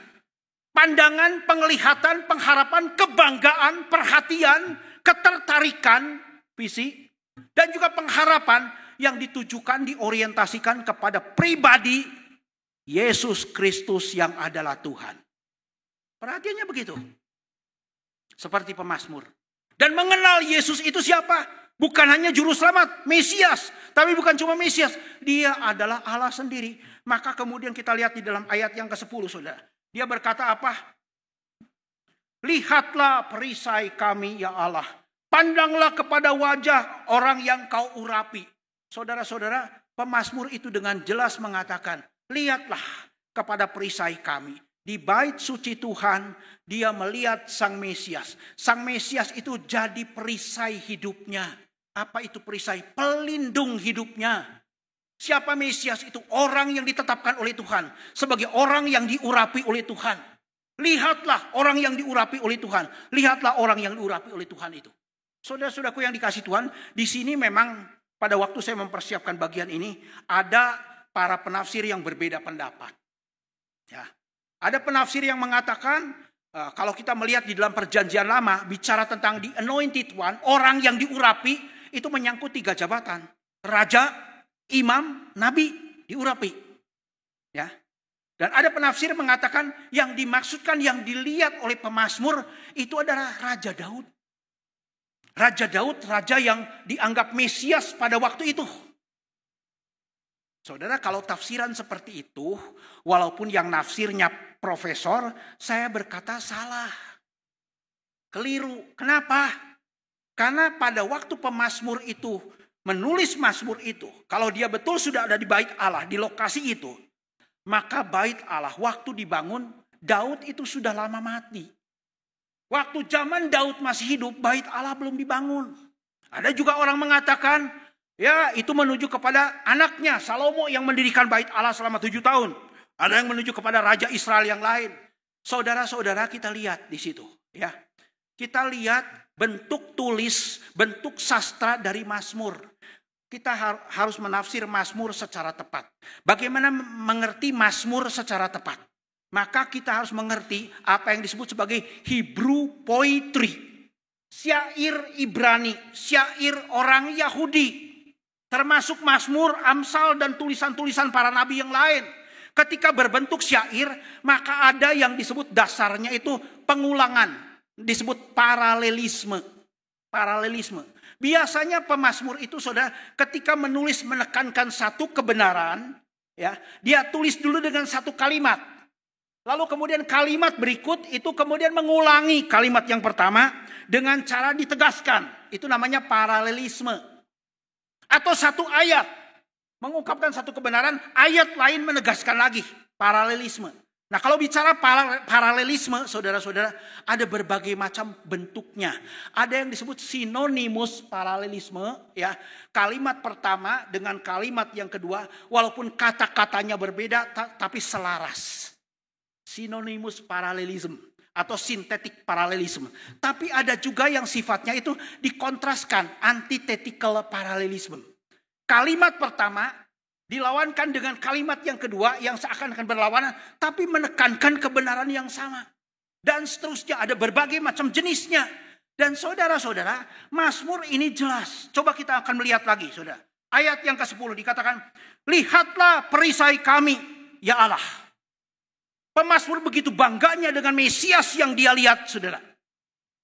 Pandangan, penglihatan, pengharapan, kebanggaan, perhatian, ketertarikan, visi, dan juga pengharapan yang ditujukan, diorientasikan kepada pribadi Yesus Kristus yang adalah Tuhan. Perhatiannya begitu. Seperti pemazmur. Dan mengenal Yesus itu siapa? Bukan hanya juru selamat, Mesias. Tapi bukan cuma Mesias. Dia adalah Allah sendiri. Maka kemudian kita lihat di dalam ayat yang ke-10 saudara. Dia berkata apa? Lihatlah perisai kami ya Allah. Pandanglah kepada wajah orang yang kau urapi. Saudara-saudara, pemazmur itu dengan jelas mengatakan. Lihatlah kepada perisai kami. Di bait suci Tuhan, dia melihat Sang Mesias. Sang Mesias itu jadi perisai hidupnya. Apa itu perisai? Pelindung hidupnya. Siapa Mesias itu? Orang yang ditetapkan oleh Tuhan. Sebagai orang yang diurapi oleh Tuhan. Lihatlah orang yang diurapi oleh Tuhan. Lihatlah orang yang diurapi oleh Tuhan itu. Saudara-saudaraku yang dikasihi Tuhan, di sini memang pada waktu saya mempersiapkan bagian ini, ada para penafsir yang berbeda pendapat. Ya. Ada penafsir yang mengatakan, kalau kita melihat di dalam perjanjian lama, bicara tentang the anointed one, orang yang diurapi, itu menyangkut 3 jabatan. Raja, imam, nabi, diurapi. Ya. Dan ada penafsir mengatakan, yang dimaksudkan, yang dilihat oleh pemazmur, itu adalah Raja Daud. Raja Daud, raja yang dianggap Mesias pada waktu itu. Saudara, kalau tafsiran seperti itu, walaupun yang nafsirnya profesor, saya berkata salah. Keliru. Kenapa? Karena pada waktu pemazmur itu, menulis mazmur itu, kalau dia betul sudah ada di bait Allah, di lokasi itu, maka bait Allah waktu dibangun, Daud itu sudah lama mati. Waktu zaman Daud masih hidup, bait Allah belum dibangun. Ada juga orang mengatakan, ya itu menuju kepada anaknya Salomo yang mendirikan bait Allah selama 7 tahun. Ada yang menuju kepada Raja Israel yang lain. Saudara-saudara, kita lihat di situ. Ya, kita lihat bentuk tulis, bentuk sastra dari Mazmur. Kita harus menafsir Mazmur secara tepat. Bagaimana mengerti Mazmur secara tepat? Maka kita harus mengerti apa yang disebut sebagai Hebrew poetry. Syair Ibrani, syair orang Yahudi. Termasuk Mazmur, Amsal, dan tulisan-tulisan para nabi yang lain. Ketika berbentuk syair, maka ada yang disebut dasarnya itu pengulangan. Disebut paralelisme. Paralelisme. Biasanya pemazmur itu, saudara, ketika menulis menekankan satu kebenaran, ya, dia tulis dulu dengan satu kalimat. Lalu kemudian kalimat berikut itu kemudian mengulangi kalimat yang pertama dengan cara ditegaskan. Itu namanya paralelisme. Atau satu ayat mengungkapkan satu kebenaran, ayat lain menegaskan lagi. Paralelisme. Nah, kalau bicara paralelisme, saudara-saudara, ada berbagai macam bentuknya. Ada yang disebut sinonimus paralelisme, ya. Kalimat pertama dengan kalimat yang kedua, walaupun kata-katanya berbeda tapi selaras. Synonymous parallelism atau synthetic parallelism. Tapi ada juga yang sifatnya itu dikontraskan, antithetical parallelism. Kalimat pertama dilawankan dengan kalimat yang kedua yang seakan-akan berlawanan, tapi menekankan kebenaran yang sama. Dan seterusnya, ada berbagai macam jenisnya. Dan saudara-saudara, Mazmur ini jelas. Coba kita akan melihat lagi, saudara. Ayat yang ke-10 dikatakan, lihatlah perisai kami, ya Allah. Pemazmur begitu bangganya dengan Mesias yang dia lihat, saudara.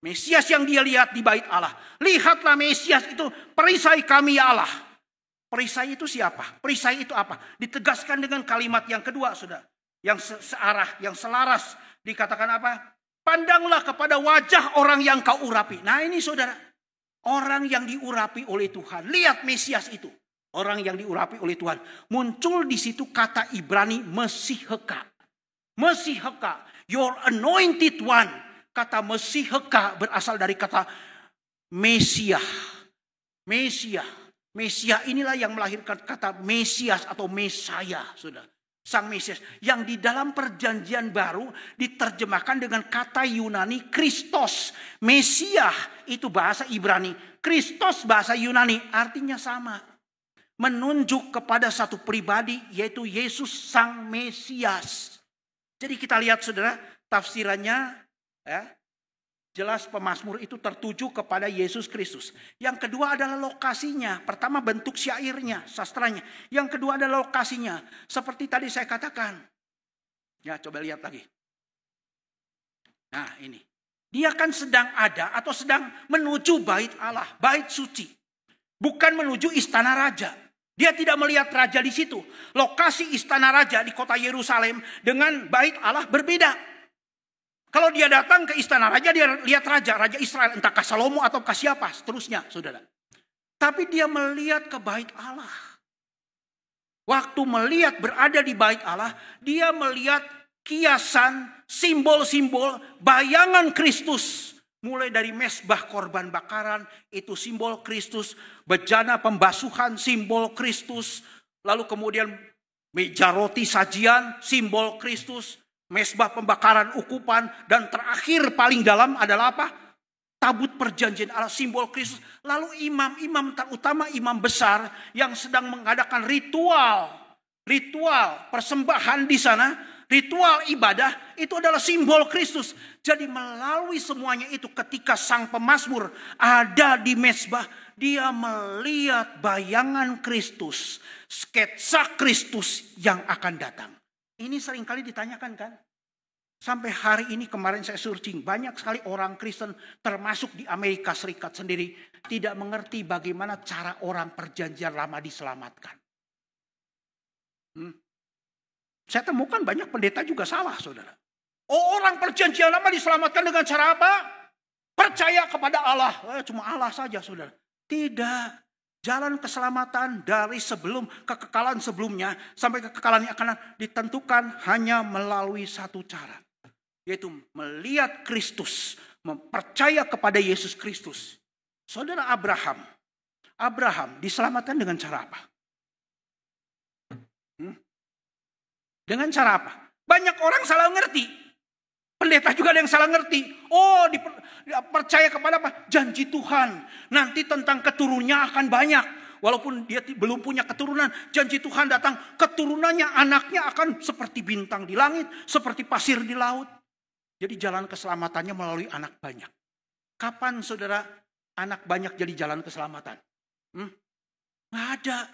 Mesias yang dia lihat di bait Allah. Lihatlah Mesias itu, perisai kami, ya Allah. Perisai itu siapa? Perisai itu apa? Ditegaskan dengan kalimat yang kedua, saudara. Yang searah, yang selaras. Dikatakan apa? Pandanglah kepada wajah orang yang kau urapi. Nah ini saudara. Orang yang diurapi oleh Tuhan. Lihat Mesias itu. Orang yang diurapi oleh Tuhan. Muncul di situ kata Ibrani Mesiheka. Mesiheka. Your anointed one. Kata Mesiheka berasal dari kata Mesiah. Mesiah. Mesias inilah yang melahirkan kata Mesias atau Mesaya, saudara. Sang Mesias yang di dalam perjanjian baru diterjemahkan dengan kata Yunani Kristos. Mesiah itu bahasa Ibrani, Kristos bahasa Yunani, artinya sama. Menunjuk kepada satu pribadi yaitu Yesus Sang Mesias. Jadi kita lihat saudara tafsirannya, ya. Jelas pemazmur itu tertuju kepada Yesus Kristus. Yang kedua adalah lokasinya. Pertama bentuk syairnya, sastranya. Yang kedua adalah lokasinya. Seperti tadi saya katakan. Ya coba lihat lagi. Nah ini. Dia kan sedang ada atau sedang menuju bait Allah. Bait suci. Bukan menuju istana raja. Dia tidak melihat raja di situ. Lokasi istana raja di kota Yerusalem dengan bait Allah berbeda. Kalau dia datang ke istana raja, dia lihat Raja Israel, entahkah Salomo ataukah siapa, seterusnya, saudara. Tapi dia melihat ke bait Allah. Waktu melihat berada di bait Allah, dia melihat kiasan, simbol-simbol, bayangan Kristus. Mulai dari mesbah korban bakaran, itu simbol Kristus. Bejana pembasuhan, simbol Kristus. Lalu kemudian meja roti sajian, simbol Kristus. Mesbah pembakaran ukupan. Dan terakhir paling dalam adalah apa? Tabut perjanjian Allah, simbol Kristus. Lalu imam-imam terutama imam besar yang sedang mengadakan ritual persembahan di sana. Ritual ibadah itu adalah simbol Kristus. Jadi melalui semuanya itu ketika sang pemazmur ada di mesbah. Dia melihat bayangan Kristus. Sketsa Kristus yang akan datang. Ini seringkali ditanyakan kan. Sampai hari ini kemarin saya searching. Banyak sekali orang Kristen termasuk di Amerika Serikat sendiri. Tidak mengerti bagaimana cara orang perjanjian lama diselamatkan. Saya temukan banyak pendeta juga salah saudara. Orang perjanjian lama diselamatkan dengan cara apa? Percaya kepada Allah. Cuma Allah saja saudara. Tidak. Jalan keselamatan dari sebelum kekekalan sebelumnya sampai kekekalan yang akan ditentukan hanya melalui satu cara. Yaitu melihat Kristus, percaya kepada Yesus Kristus. Saudara, Abraham diselamatkan dengan cara apa? Dengan cara apa? Banyak orang salah ngerti. Pendeta juga ada yang salah ngerti. Percaya kepada apa? Janji Tuhan. Nanti tentang keturunannya akan banyak. Walaupun dia belum punya keturunan, janji Tuhan datang. Keturunannya, anaknya akan seperti bintang di langit, seperti pasir di laut. Jadi jalan keselamatannya melalui anak banyak. Kapan saudara anak banyak jadi jalan keselamatan? Nggak ada.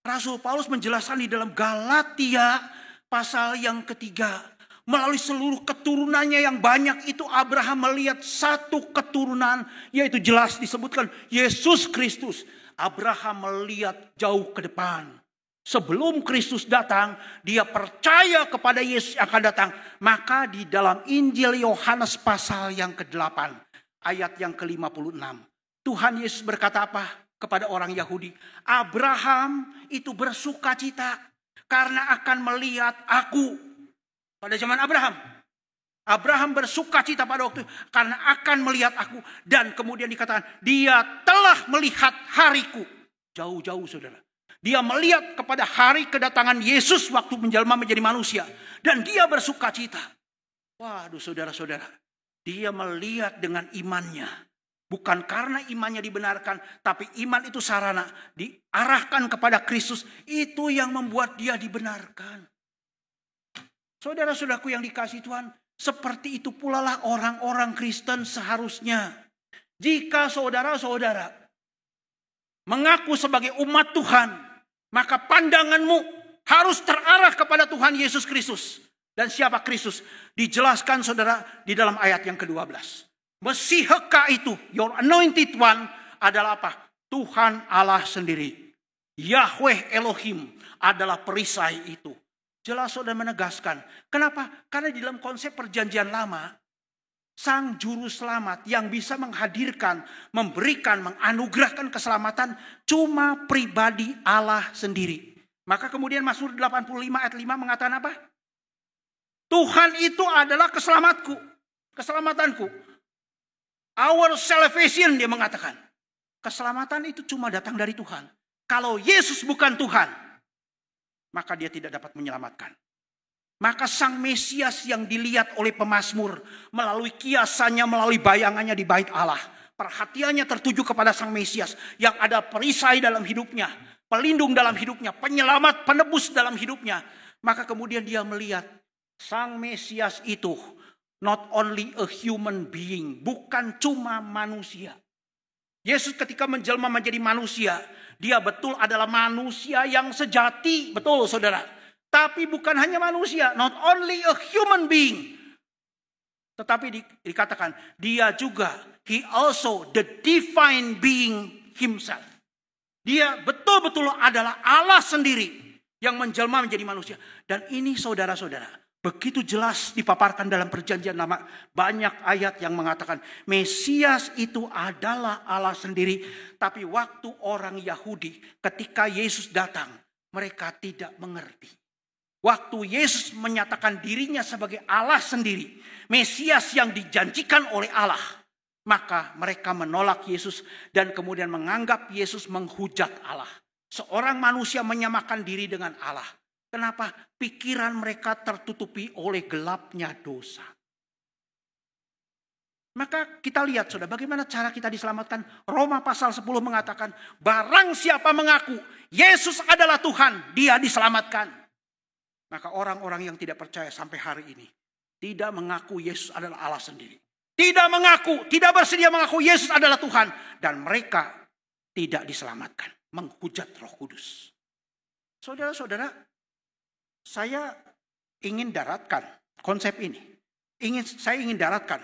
Rasul Paulus menjelaskan di dalam Galatia pasal yang ketiga. Melalui seluruh keturunannya yang banyak itu Abraham melihat satu keturunan. Yaitu jelas disebutkan Yesus Kristus. Abraham melihat jauh ke depan. Sebelum Kristus datang, dia percaya kepada Yesus yang akan datang. Maka di dalam Injil Yohanes pasal yang ke-8, ayat yang ke-56. Tuhan Yesus berkata apa kepada orang Yahudi? Abraham itu bersuka cita karena akan melihat aku. Pada zaman Abraham bersuka cita pada waktu itu karena akan melihat aku. Dan kemudian dikatakan dia telah melihat hariku. Jauh-jauh saudara. Dia melihat kepada hari kedatangan Yesus waktu menjelma menjadi manusia. Dan dia bersuka cita. Waduh saudara-saudara. Dia melihat dengan imannya. Bukan karena imannya dibenarkan. Tapi iman itu sarana. Diarahkan kepada Kristus. Itu yang membuat dia dibenarkan. Saudara-saudaraku yang dikasihi Tuhan. Seperti itu pula lah orang-orang Kristen seharusnya. Jika saudara-saudara mengaku sebagai umat Tuhan, maka pandanganmu harus terarah kepada Tuhan Yesus Kristus. Dan siapa Kristus? Dijelaskan saudara di dalam ayat yang ke-12. Mesiheka itu, your anointed one, adalah apa? Tuhan Allah sendiri. Yahweh Elohim adalah perisai itu. Jelas saudara menegaskan. Kenapa? Karena di dalam konsep perjanjian lama, Sang Juru Selamat yang bisa menghadirkan, memberikan, menganugerahkan keselamatan cuma pribadi Allah sendiri. Maka kemudian Mazmur 85 ayat 5 mengatakan apa? Tuhan itu adalah keselamatanku. Our salvation, dia mengatakan. Keselamatan itu cuma datang dari Tuhan. Kalau Yesus bukan Tuhan, maka dia tidak dapat menyelamatkan. Maka Sang Mesias yang dilihat oleh pemazmur melalui kiasannya, melalui bayangannya di bait Allah. Perhatiannya tertuju kepada Sang Mesias yang ada perisai dalam hidupnya, pelindung dalam hidupnya, penyelamat, penebus dalam hidupnya. Maka kemudian dia melihat Sang Mesias itu not only a human being, bukan cuma manusia. Yesus ketika menjelma menjadi manusia, dia betul adalah manusia yang sejati. Betul saudara. Tapi bukan hanya manusia. Not only a human being. Tetapi dikatakan dia juga. He also the divine being himself. Dia betul-betul adalah Allah sendiri. Yang menjelma menjadi manusia. Dan ini saudara-saudara. Begitu jelas dipaparkan dalam perjanjian lama. Banyak ayat yang mengatakan Mesias itu adalah Allah sendiri. Tapi waktu orang Yahudi ketika Yesus datang, mereka tidak mengerti. Waktu Yesus menyatakan dirinya sebagai Allah sendiri, Mesias yang dijanjikan oleh Allah, maka mereka menolak Yesus dan kemudian menganggap Yesus menghujat Allah. Seorang manusia menyamakan diri dengan Allah. Kenapa? Pikiran mereka tertutupi oleh gelapnya dosa. Maka kita lihat saudara, bagaimana cara kita diselamatkan. Roma pasal 10 mengatakan, barang siapa mengaku Yesus adalah Tuhan, dia diselamatkan. Maka orang-orang yang tidak percaya sampai hari ini, tidak mengaku Yesus adalah Allah sendiri. Tidak mengaku, tidak bersedia mengaku Yesus adalah Tuhan. Dan mereka tidak diselamatkan. Menghujat Roh Kudus. Saudara-saudara, saya ingin daratkan konsep ini. Saya ingin daratkan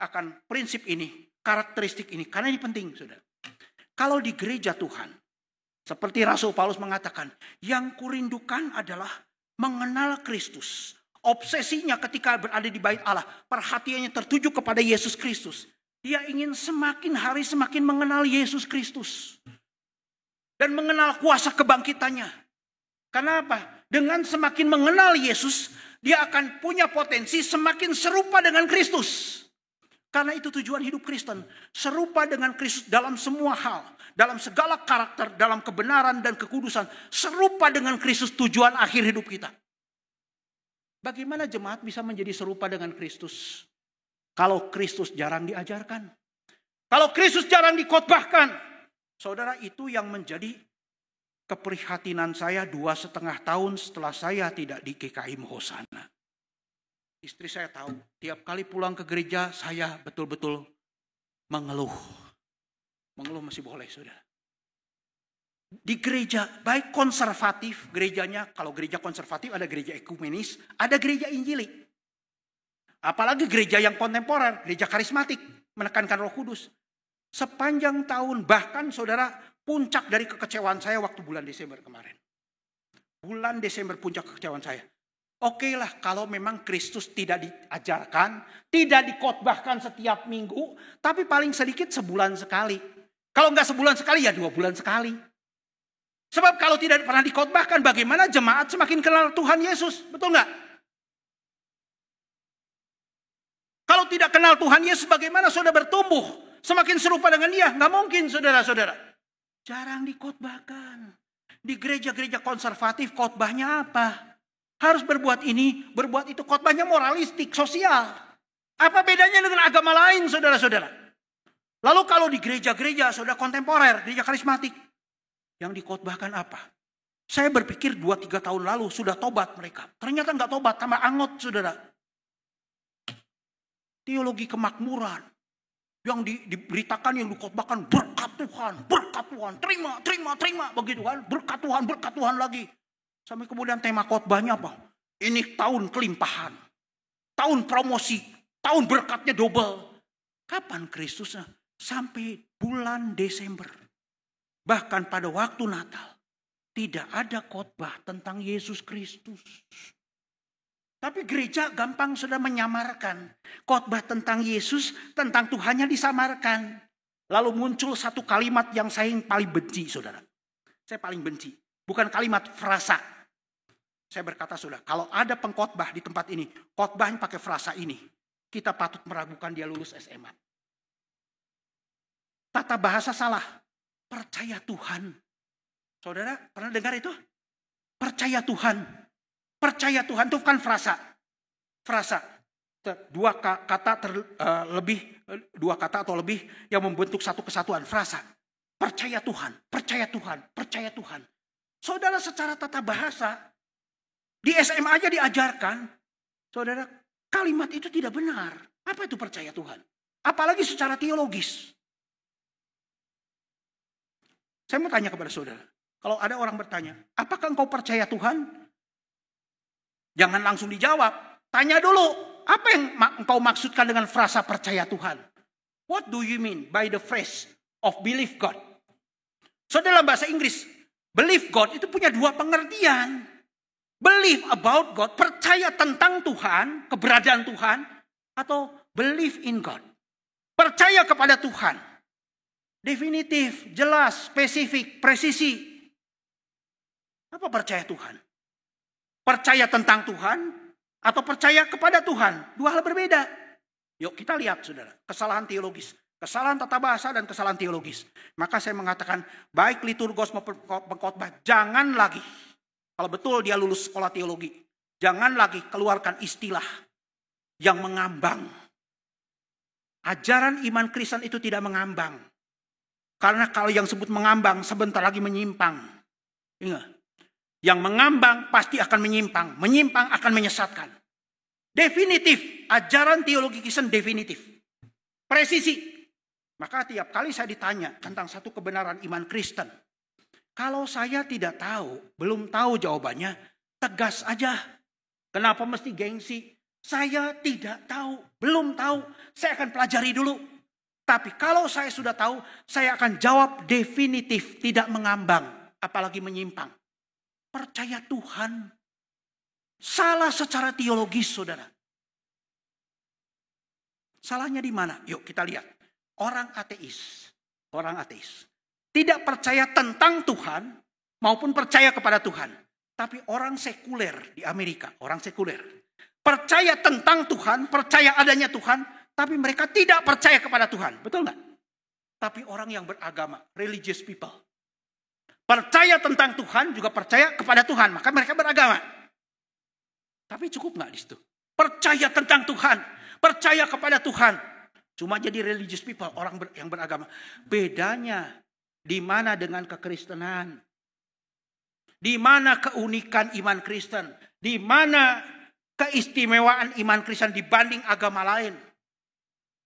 akan prinsip ini, karakteristik ini. Karena ini penting, saudara. Kalau di gereja Tuhan, seperti Rasul Paulus mengatakan, yang kurindukan adalah mengenal Kristus. Obsesinya ketika berada di bait Allah, perhatiannya tertuju kepada Yesus Kristus. Dia ingin semakin hari semakin mengenal Yesus Kristus. Dan mengenal kuasa kebangkitannya. Kenapa? Dengan semakin mengenal Yesus, dia akan punya potensi semakin serupa dengan Kristus. Karena itu tujuan hidup Kristen. Serupa dengan Kristus dalam semua hal. Dalam segala karakter, dalam kebenaran dan kekudusan. Serupa dengan Kristus tujuan akhir hidup kita. Bagaimana jemaat bisa menjadi serupa dengan Kristus? Kalau Kristus jarang diajarkan. Kalau Kristus jarang dikhotbahkan. Saudara, itu yang menjadi keprihatinan saya 2,5 tahun setelah saya tidak di GKI Hosana. Istri saya tahu, tiap kali pulang ke gereja saya betul-betul mengeluh. Mengeluh masih boleh, saudara. Di gereja, baik konservatif gerejanya, kalau gereja konservatif ada gereja ekumenis, ada gereja injili. Apalagi gereja yang kontemporer, gereja karismatik, menekankan Roh Kudus. Sepanjang tahun, bahkan saudara, puncak dari kekecewaan saya waktu bulan Desember kemarin. Bulan Desember puncak kekecewaan saya. Oke lah kalau memang Kristus tidak diajarkan, tidak dikhotbahkan setiap minggu, tapi paling sedikit sebulan sekali. Kalau enggak sebulan sekali ya 2 bulan sekali. Sebab kalau tidak pernah dikhotbahkan, bagaimana jemaat semakin kenal Tuhan Yesus? Betul enggak? Kalau tidak kenal Tuhan Yesus, bagaimana saudara bertumbuh? Semakin serupa dengan dia? Enggak mungkin, saudara-saudara. Jarang dikhotbahkan. Di gereja-gereja konservatif khotbahnya apa? Harus berbuat ini, berbuat itu. Khotbahnya moralistik, sosial. Apa bedanya dengan agama lain, saudara-saudara? Lalu kalau di gereja-gereja, saudara kontemporer, gereja karismatik, yang dikhotbahkan apa? Saya berpikir 2-3 tahun lalu sudah tobat mereka. Ternyata enggak tobat, tambah angot, saudara. Teologi kemakmuran. Yang diberitakan, yang dikhotbahkan, berkat Tuhan, terima, begitu kan, berkat Tuhan lagi. Sampai kemudian tema khotbahnya apa? Ini tahun kelimpahan, tahun promosi, tahun berkatnya double. Kapan Kristusnya? Sampai bulan Desember. Bahkan pada waktu Natal, tidak ada khotbah tentang Yesus Kristus. Tapi gereja gampang sudah menyamarkan. Khotbah tentang Yesus, tentang Tuhannya disamarkan. Lalu muncul satu kalimat yang saya paling benci, saudara. Saya paling benci. Bukan kalimat frasa. Saya berkata, saudara, kalau ada pengkhotbah di tempat ini, khotbahnya pakai frasa ini, kita patut meragukan dia lulus SMA. Tata bahasa salah. Percaya Tuhan. Saudara, pernah dengar itu? Percaya Tuhan. Percaya Tuhan itu kan frasa. Frasa. Dua kata atau lebih yang membentuk satu kesatuan. Frasa. Percaya Tuhan. Percaya Tuhan. Percaya Tuhan. Saudara, secara tata bahasa, di SMA aja diajarkan, saudara, kalimat itu tidak benar. Apa itu percaya Tuhan? Apalagi secara teologis. Saya mau tanya kepada saudara. Kalau ada orang bertanya, apakah engkau percaya Tuhan? Jangan langsung dijawab. Tanya dulu, apa yang engkau maksudkan dengan frasa percaya Tuhan? What do you mean by the phrase of believe God? So dalam bahasa Inggris, believe God itu punya 2 pengertian. Believe about God, percaya tentang Tuhan, keberadaan Tuhan. Atau believe in God, percaya kepada Tuhan. Definitif, jelas, spesifik, presisi. Apa percaya Tuhan? Percaya tentang Tuhan atau percaya kepada Tuhan? 2 hal berbeda. Yuk kita lihat, saudara. Kesalahan teologis. Kesalahan tata bahasa dan kesalahan teologis. Maka saya mengatakan, baik liturgos maupun pengkhotbah, jangan lagi. Kalau betul dia lulus sekolah teologi, jangan lagi keluarkan istilah yang mengambang. Ajaran iman Kristen itu tidak mengambang. Karena kalau yang sebut mengambang, sebentar lagi menyimpang. Ingat. Yang mengambang pasti akan menyimpang. Menyimpang akan menyesatkan. Definitif. Ajaran teologi Kristen definitif. Presisi. Maka tiap kali saya ditanya tentang satu kebenaran iman Kristen. Kalau saya tidak tahu, belum tahu jawabannya, tegas aja. Kenapa mesti gengsi? Saya tidak tahu, belum tahu. Saya akan pelajari dulu. Tapi kalau saya sudah tahu, saya akan jawab definitif. Tidak mengambang, apalagi menyimpang. Percaya Tuhan. Salah secara teologis, saudara. Salahnya di mana? Yuk kita lihat. Orang ateis. Tidak percaya tentang Tuhan maupun percaya kepada Tuhan. Tapi orang sekuler di Amerika. Orang sekuler. Percaya tentang Tuhan, percaya adanya Tuhan. tapi mereka tidak percaya kepada Tuhan. Betul nggak? Tapi orang yang beragama, religious people, percaya tentang Tuhan, juga percaya kepada Tuhan. Maka mereka beragama. Tapi cukup nggak di situ? Percaya tentang Tuhan, percaya kepada Tuhan. Cuma jadi religious people, orang yang beragama. Bedanya di mana dengan kekristenan? Di mana keunikan iman Kristen? Di mana keistimewaan iman Kristen dibanding agama lain?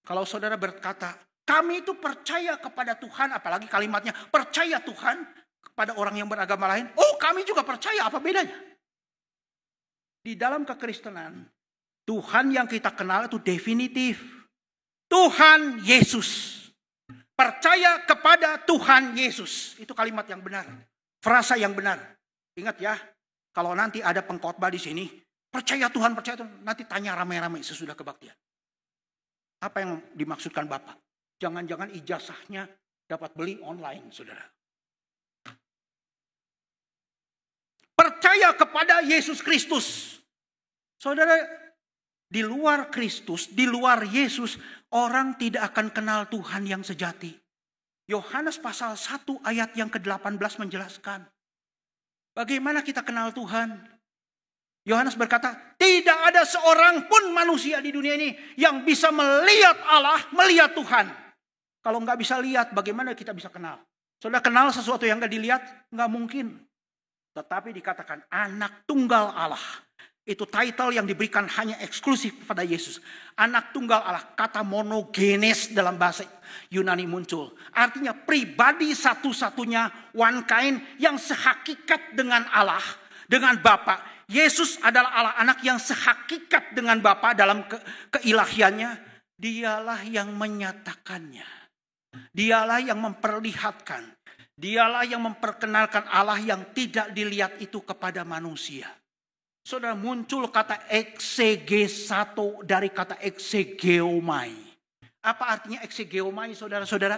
Kalau saudara berkata, kami itu percaya kepada Tuhan, apalagi kalimatnya percaya Tuhan kepada orang yang beragama lain. Oh, kami juga percaya, apa bedanya? Di dalam kekristenan, Tuhan yang kita kenal itu definitif. Tuhan Yesus. Percaya kepada Tuhan Yesus. Itu kalimat yang benar. Frasa yang benar. Ingat ya, kalau nanti ada pengkhotbah di sini, percaya Tuhan, nanti tanya ramai-ramai sesudah kebaktian. Apa yang dimaksudkan Bapak? Jangan-jangan ijazahnya dapat beli online, saudara. Percaya kepada Yesus Kristus. Saudara, di luar Kristus, di luar Yesus, orang tidak akan kenal Tuhan yang sejati. Yohanes pasal 1 ayat yang ke-18 menjelaskan. Bagaimana kita kenal Tuhan? Yohanes berkata, tidak ada seorang pun manusia di dunia ini yang bisa melihat Allah, melihat Tuhan. Kalau nggak bisa lihat, bagaimana kita bisa kenal? Saudara kenal sesuatu yang nggak dilihat? Nggak mungkin. Tetapi dikatakan anak tunggal Allah. Itu title yang diberikan hanya eksklusif kepada Yesus. Anak tunggal Allah. Kata monogenes dalam bahasa Yunani muncul. Artinya pribadi satu-satunya, one kind, yang sehakikat dengan Allah, dengan Bapa. Yesus adalah Allah anak yang sehakikat dengan Bapa dalam keilahiannya. Dialah yang menyatakannya. Dialah yang memperlihatkan. Dialah yang memperkenalkan Allah yang tidak dilihat itu kepada manusia. Saudara, muncul kata exegesato dari kata exegeomai. Apa artinya exegeomai, saudara-saudara?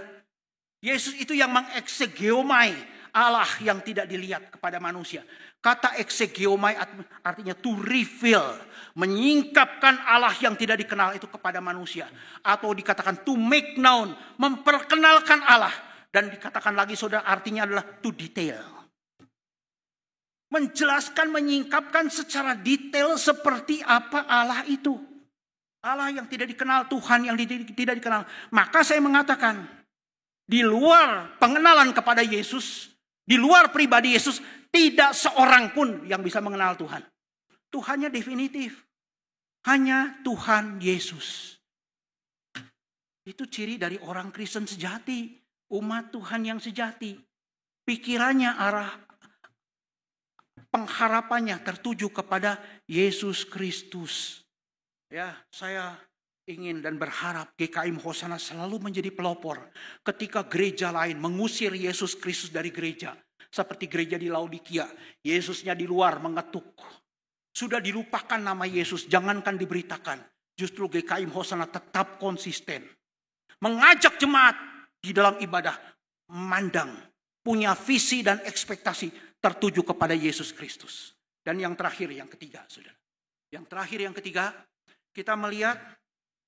Yesus itu yang mengexegeomai Allah yang tidak dilihat kepada manusia. Kata exegeomai artinya to reveal, menyingkapkan Allah yang tidak dikenal itu kepada manusia. Atau dikatakan to make known, memperkenalkan Allah. Dan dikatakan lagi, saudara, artinya adalah to detail. Menjelaskan, menyingkapkan secara detail seperti apa Allah itu. Allah yang tidak dikenal, Tuhan yang tidak dikenal. Maka saya mengatakan, di luar pengenalan kepada Yesus, di luar pribadi Yesus, tidak seorang pun yang bisa mengenal Tuhan. Tuhannya definitif. Hanya Tuhan Yesus. Itu ciri dari orang Kristen sejati. Umat Tuhan yang sejati. Pikirannya arah pengharapannya tertuju kepada Yesus Kristus. Ya, saya ingin dan berharap GKI Hosana selalu menjadi pelopor ketika gereja lain mengusir Yesus Kristus dari gereja. Seperti gereja di Laodikia, Yesusnya di luar mengetuk. Sudah dilupakan nama Yesus, jangankan diberitakan. Justru GKI Hosana tetap konsisten. Mengajak jemaat di dalam ibadah, memandang, punya visi dan ekspektasi tertuju kepada Yesus Kristus. Dan yang terakhir, yang ketiga, saudara. Yang terakhir, yang ketiga, kita melihat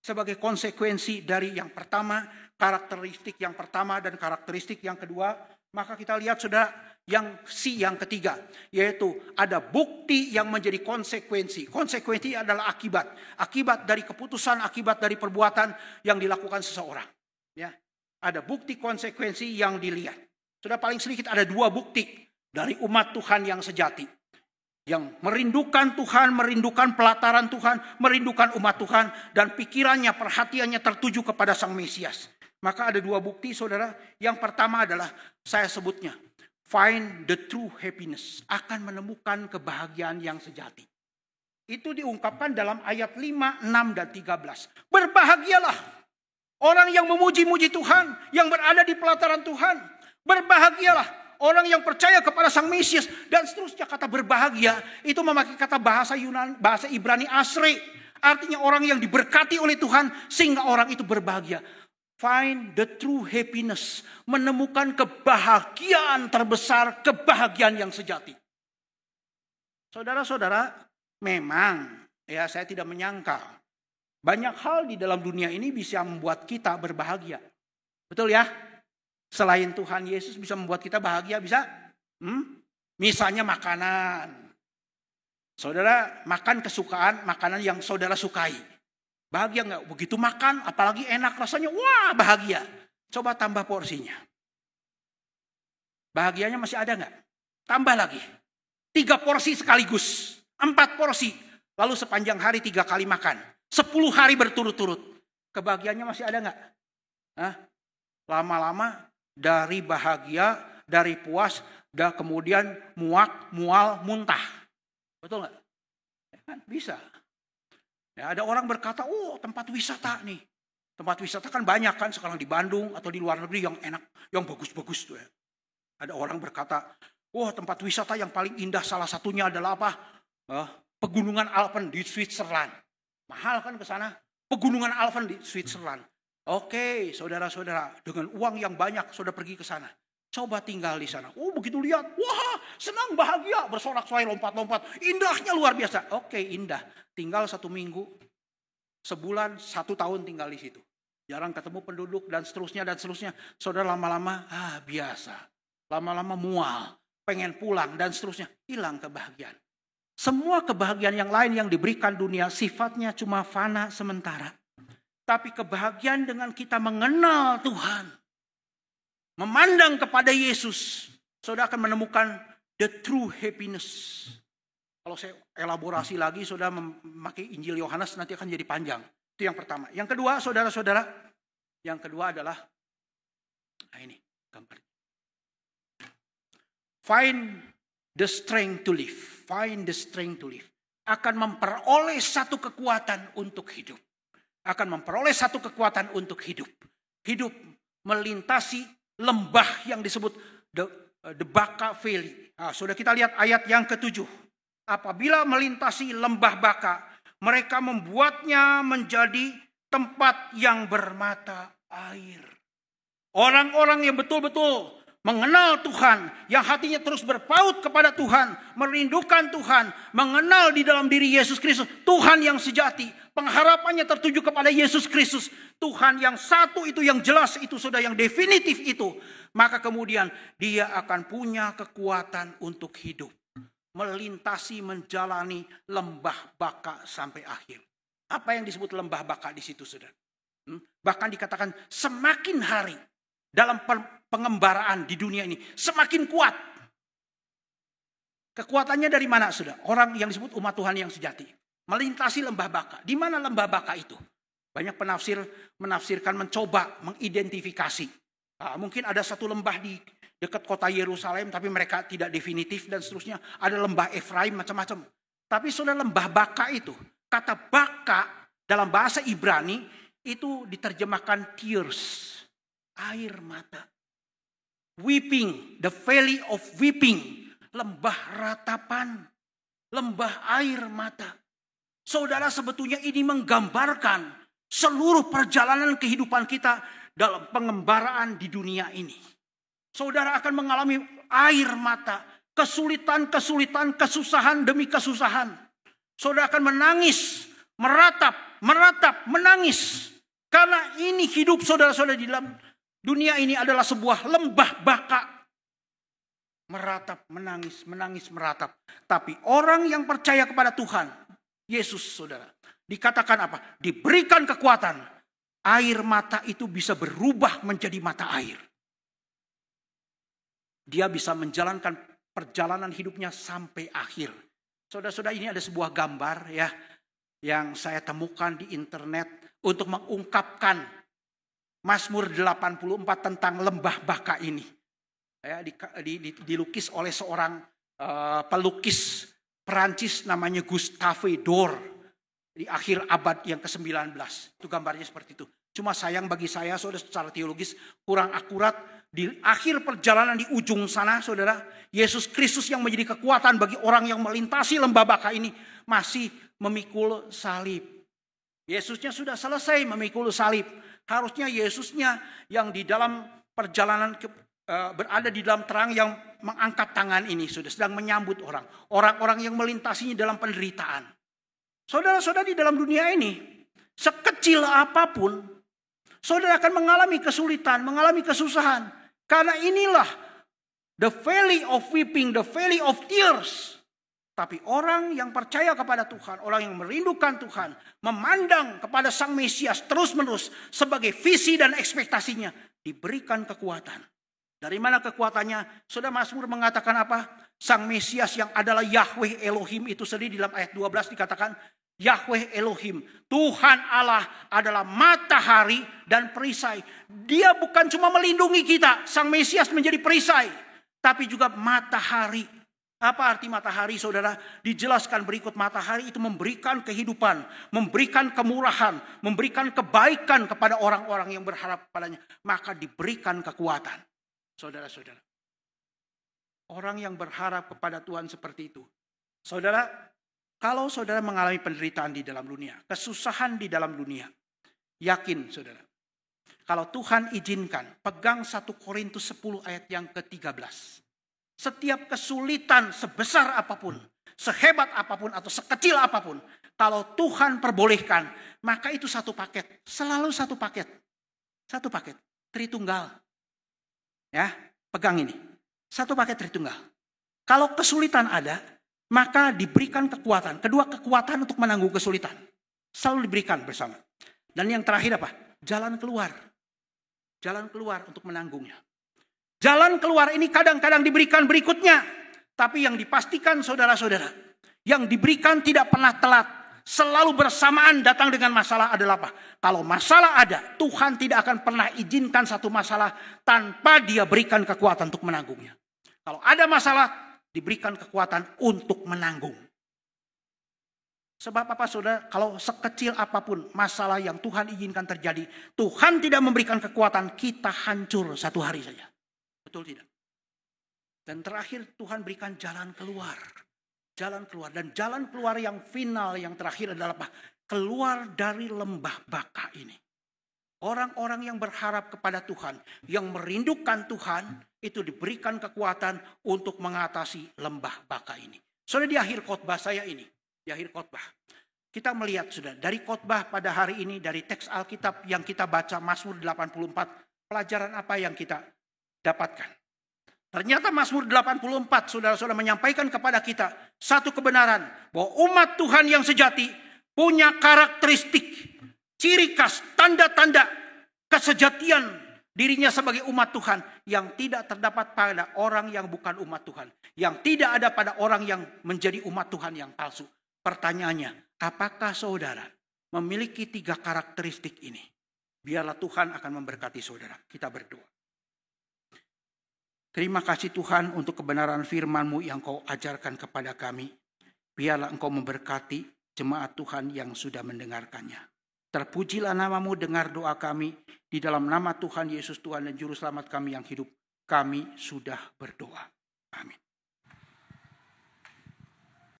sebagai konsekuensi dari yang pertama, karakteristik yang pertama dan karakteristik yang kedua, maka kita lihat, saudara, yang ketiga, yaitu ada bukti yang menjadi konsekuensi. Konsekuensi adalah akibat. Akibat dari keputusan, akibat dari perbuatan yang dilakukan seseorang. Ya, ada bukti konsekuensi yang dilihat. Sudah paling sedikit ada 2 bukti dari umat Tuhan yang sejati. Yang merindukan Tuhan, merindukan pelataran Tuhan, merindukan umat Tuhan. Dan pikirannya, perhatiannya tertuju kepada Sang Mesias. Maka ada 2 bukti, saudara. Yang pertama adalah, saya sebutnya, find the true happiness. Akan menemukan kebahagiaan yang sejati. Itu diungkapkan dalam ayat 5, 6, dan 13. Berbahagialah orang yang memuji-muji Tuhan, yang berada di pelataran Tuhan. Berbahagialah orang yang percaya kepada Sang Mesias. Dan seterusnya, kata berbahagia itu memakai kata bahasa Yunani, bahasa Ibrani asri. Artinya orang yang diberkati oleh Tuhan sehingga orang itu berbahagia. Find the true happiness. Menemukan kebahagiaan terbesar, kebahagiaan yang sejati. Saudara-saudara, memang ya saya tidak menyangka Banyak hal di dalam dunia ini bisa membuat kita berbahagia. Betul ya? Selain Tuhan Yesus bisa membuat kita bahagia, bisa? Misalnya makanan. Saudara makan kesukaan, makanan yang saudara sukai. Bahagia nggak? Begitu makan, apalagi enak rasanya, wah bahagia. Coba tambah porsinya. Bahagianya masih ada nggak? Tambah lagi. 3 porsi sekaligus. 4 porsi. Lalu sepanjang hari 3 kali makan. 10 hari berturut-turut. Kebahagiaannya masih ada nggak? Lama-lama dari bahagia, dari puas, dan kemudian muak, mual, muntah. Betul nggak? Bisa. Ya, ada orang berkata, oh tempat wisata nih. Tempat wisata kan banyak kan sekarang di Bandung atau di luar negeri yang enak, yang bagus-bagus tuh ya. Ada orang berkata, wah tempat wisata yang paling indah salah satunya adalah apa? Pegunungan Alpen di Switzerland. Mahal kan ke sana? Pegunungan Alpen di Switzerland. Oke, saudara-saudara, dengan uang yang banyak saudara pergi ke sana. Coba tinggal di sana. Oh, begitu lihat, wah, senang, bahagia, bersorak-sorai, lompat-lompat. Indahnya luar biasa. Oke, indah. Tinggal 1 minggu, sebulan, 1 tahun tinggal di situ. Jarang ketemu penduduk dan seterusnya. Saudara lama-lama, biasa. Lama-lama mual, pengen pulang dan seterusnya. Hilang kebahagiaan. Semua kebahagiaan yang lain yang diberikan dunia sifatnya cuma fana sementara. Tapi kebahagiaan dengan kita mengenal Tuhan, memandang kepada Yesus, saudara akan menemukan the true happiness. Kalau saya elaborasi lagi, saudara memakai Injil Yohanes nanti akan jadi panjang. Itu yang pertama. Yang kedua, saudara-saudara, yang kedua adalah, ini gambar. Find the strength to live. Find the strength to live. Akan memperoleh satu kekuatan untuk hidup. Akan memperoleh satu kekuatan untuk hidup. Hidup melintasi lembah yang disebut the Baka Valley. Sudah kita lihat ayat yang ke-7. Apabila melintasi lembah Baka, mereka membuatnya menjadi tempat yang bermata air. Orang-orang yang betul-betul mengenal Tuhan, yang hatinya terus berpaut kepada Tuhan, merindukan Tuhan, mengenal di dalam diri Yesus Kristus, Tuhan yang sejati, pengharapannya tertuju kepada Yesus Kristus, Tuhan yang satu itu, yang jelas itu, sudah yang definitif itu, maka kemudian dia akan punya kekuatan untuk hidup, melintasi, menjalani lembah Baka sampai akhir. Apa yang disebut lembah Baka di situ, saudara? Bahkan dikatakan semakin hari dalam pengembaraan di dunia ini semakin kuat. Kekuatannya dari mana, saudara? Orang yang disebut umat Tuhan yang sejati. Melintasi lembah Baka. Di mana lembah Baka itu? Banyak penafsir menafsirkan, mencoba mengidentifikasi. Mungkin ada satu lembah di dekat kota Yerusalem, tapi mereka tidak definitif dan seterusnya. Ada lembah Efraim, macam-macam. Tapi saudara, lembah Baka itu, kata Baka dalam bahasa Ibrani itu diterjemahkan tears, air mata. Weeping, the valley of weeping, lembah ratapan, lembah air mata. Saudara, sebetulnya ini menggambarkan seluruh perjalanan kehidupan kita dalam pengembaraan di dunia ini. Saudara akan mengalami air mata, kesulitan, kesusahan demi kesusahan. Saudara akan menangis, meratap, menangis. Karena ini hidup saudara-saudara di dalam dunia ini adalah sebuah lembah Baka. Meratap, menangis, meratap. Tapi orang yang percaya kepada Tuhan, Yesus, saudara, dikatakan apa? Diberikan kekuatan. Air mata itu bisa berubah menjadi mata air. Dia bisa menjalankan perjalanan hidupnya sampai akhir. Saudara-saudara, ini ada sebuah gambar ya yang saya temukan di internet untuk mengungkapkan Mazmur 84 tentang lembah Baka ini. Ya, dilukis oleh seorang pelukis Perancis namanya Gustave Dor di akhir abad yang ke-19. Itu gambarnya seperti itu. Cuma sayang bagi saya, saudara, secara teologis kurang akurat. Di akhir perjalanan di ujung sana, saudara, Yesus Kristus yang menjadi kekuatan bagi orang yang melintasi lembah Baka ini masih memikul salib. Yesusnya sudah selesai memikul salib. Harusnya Yesusnya yang di dalam perjalanan berada di dalam terang yang mengangkat tangan ini, sudah sedang menyambut orang-orang yang melintasinya dalam penderitaan. Saudara-saudara, di dalam dunia ini sekecil apapun, saudara akan mengalami kesulitan, mengalami kesusahan. Karena inilah the valley of weeping, the valley of tears. Tapi orang yang percaya kepada Tuhan, orang yang merindukan Tuhan, memandang kepada Sang Mesias terus-menerus sebagai visi dan ekspektasinya, diberikan kekuatan. Dari mana kekuatannya? Saudara, Mazmur mengatakan apa? Sang Mesias yang adalah Yahweh Elohim itu sendiri dalam ayat 12 dikatakan, Yahweh Elohim, Tuhan Allah adalah matahari dan perisai. Dia bukan cuma melindungi kita, Sang Mesias menjadi perisai, tapi juga matahari. Apa arti matahari, saudara? Dijelaskan berikut, matahari itu memberikan kehidupan, memberikan kemurahan, memberikan kebaikan kepada orang-orang yang berharap kepadanya. Maka diberikan kekuatan. Saudara-saudara, orang yang berharap kepada Tuhan seperti itu. Saudara, kalau saudara mengalami penderitaan di dalam dunia, kesusahan di dalam dunia, yakin saudara, kalau Tuhan izinkan, pegang 1 Korintus 10 ayat yang ke-13. Setiap kesulitan sebesar apapun, sehebat apapun atau sekecil apapun, kalau Tuhan perbolehkan, maka itu satu paket. Selalu satu paket. Satu paket. Tritunggal. Ya, pegang ini. Satu paket Tritunggal. Kalau kesulitan ada, maka diberikan kekuatan. Kedua, kekuatan untuk menanggung kesulitan. Selalu diberikan bersama. Dan yang terakhir apa? Jalan keluar. Jalan keluar untuk menanggungnya. Jalan keluar ini kadang-kadang diberikan berikutnya. Tapi yang dipastikan saudara-saudara, yang diberikan tidak pernah telat. Selalu bersamaan datang dengan masalah adalah apa? Kalau masalah ada, Tuhan tidak akan pernah izinkan satu masalah tanpa Dia berikan kekuatan untuk menanggungnya. Kalau ada masalah, diberikan kekuatan untuk menanggung. Sebab apa saudara? Kalau sekecil apapun masalah yang Tuhan izinkan terjadi, Tuhan tidak memberikan kekuatan, kita hancur satu hari saja. Betul tidak? Dan terakhir Tuhan berikan jalan keluar. Jalan keluar. Dan jalan keluar yang final, yang terakhir adalah apa? Keluar dari lembah baka ini. Orang-orang yang berharap kepada Tuhan, yang merindukan Tuhan, itu diberikan kekuatan untuk mengatasi lembah baka ini. Saudara, di akhir khotbah saya ini, di akhir khotbah, kita melihat sudah dari khotbah pada hari ini, dari teks Alkitab yang kita baca, Mazmur 84, pelajaran apa yang kita dapatkan. Ternyata Mazmur 84 saudara-saudara menyampaikan kepada kita satu kebenaran, bahwa umat Tuhan yang sejati punya karakteristik, ciri khas, tanda-tanda kesejatian dirinya sebagai umat Tuhan yang tidak terdapat pada orang yang bukan umat Tuhan, yang tidak ada pada orang yang menjadi umat Tuhan yang palsu. Pertanyaannya, apakah saudara memiliki 3 karakteristik ini? Biarlah Tuhan akan memberkati saudara. Kita berdoa. Terima kasih Tuhan untuk kebenaran firman-Mu yang Kau ajarkan kepada kami. Biarlah Engkau memberkati jemaat Tuhan yang sudah mendengarkannya. Terpujilah nama-Mu, dengar doa kami. Di dalam nama Tuhan Yesus Tuhan dan Juru Selamat kami yang hidup, kami sudah berdoa.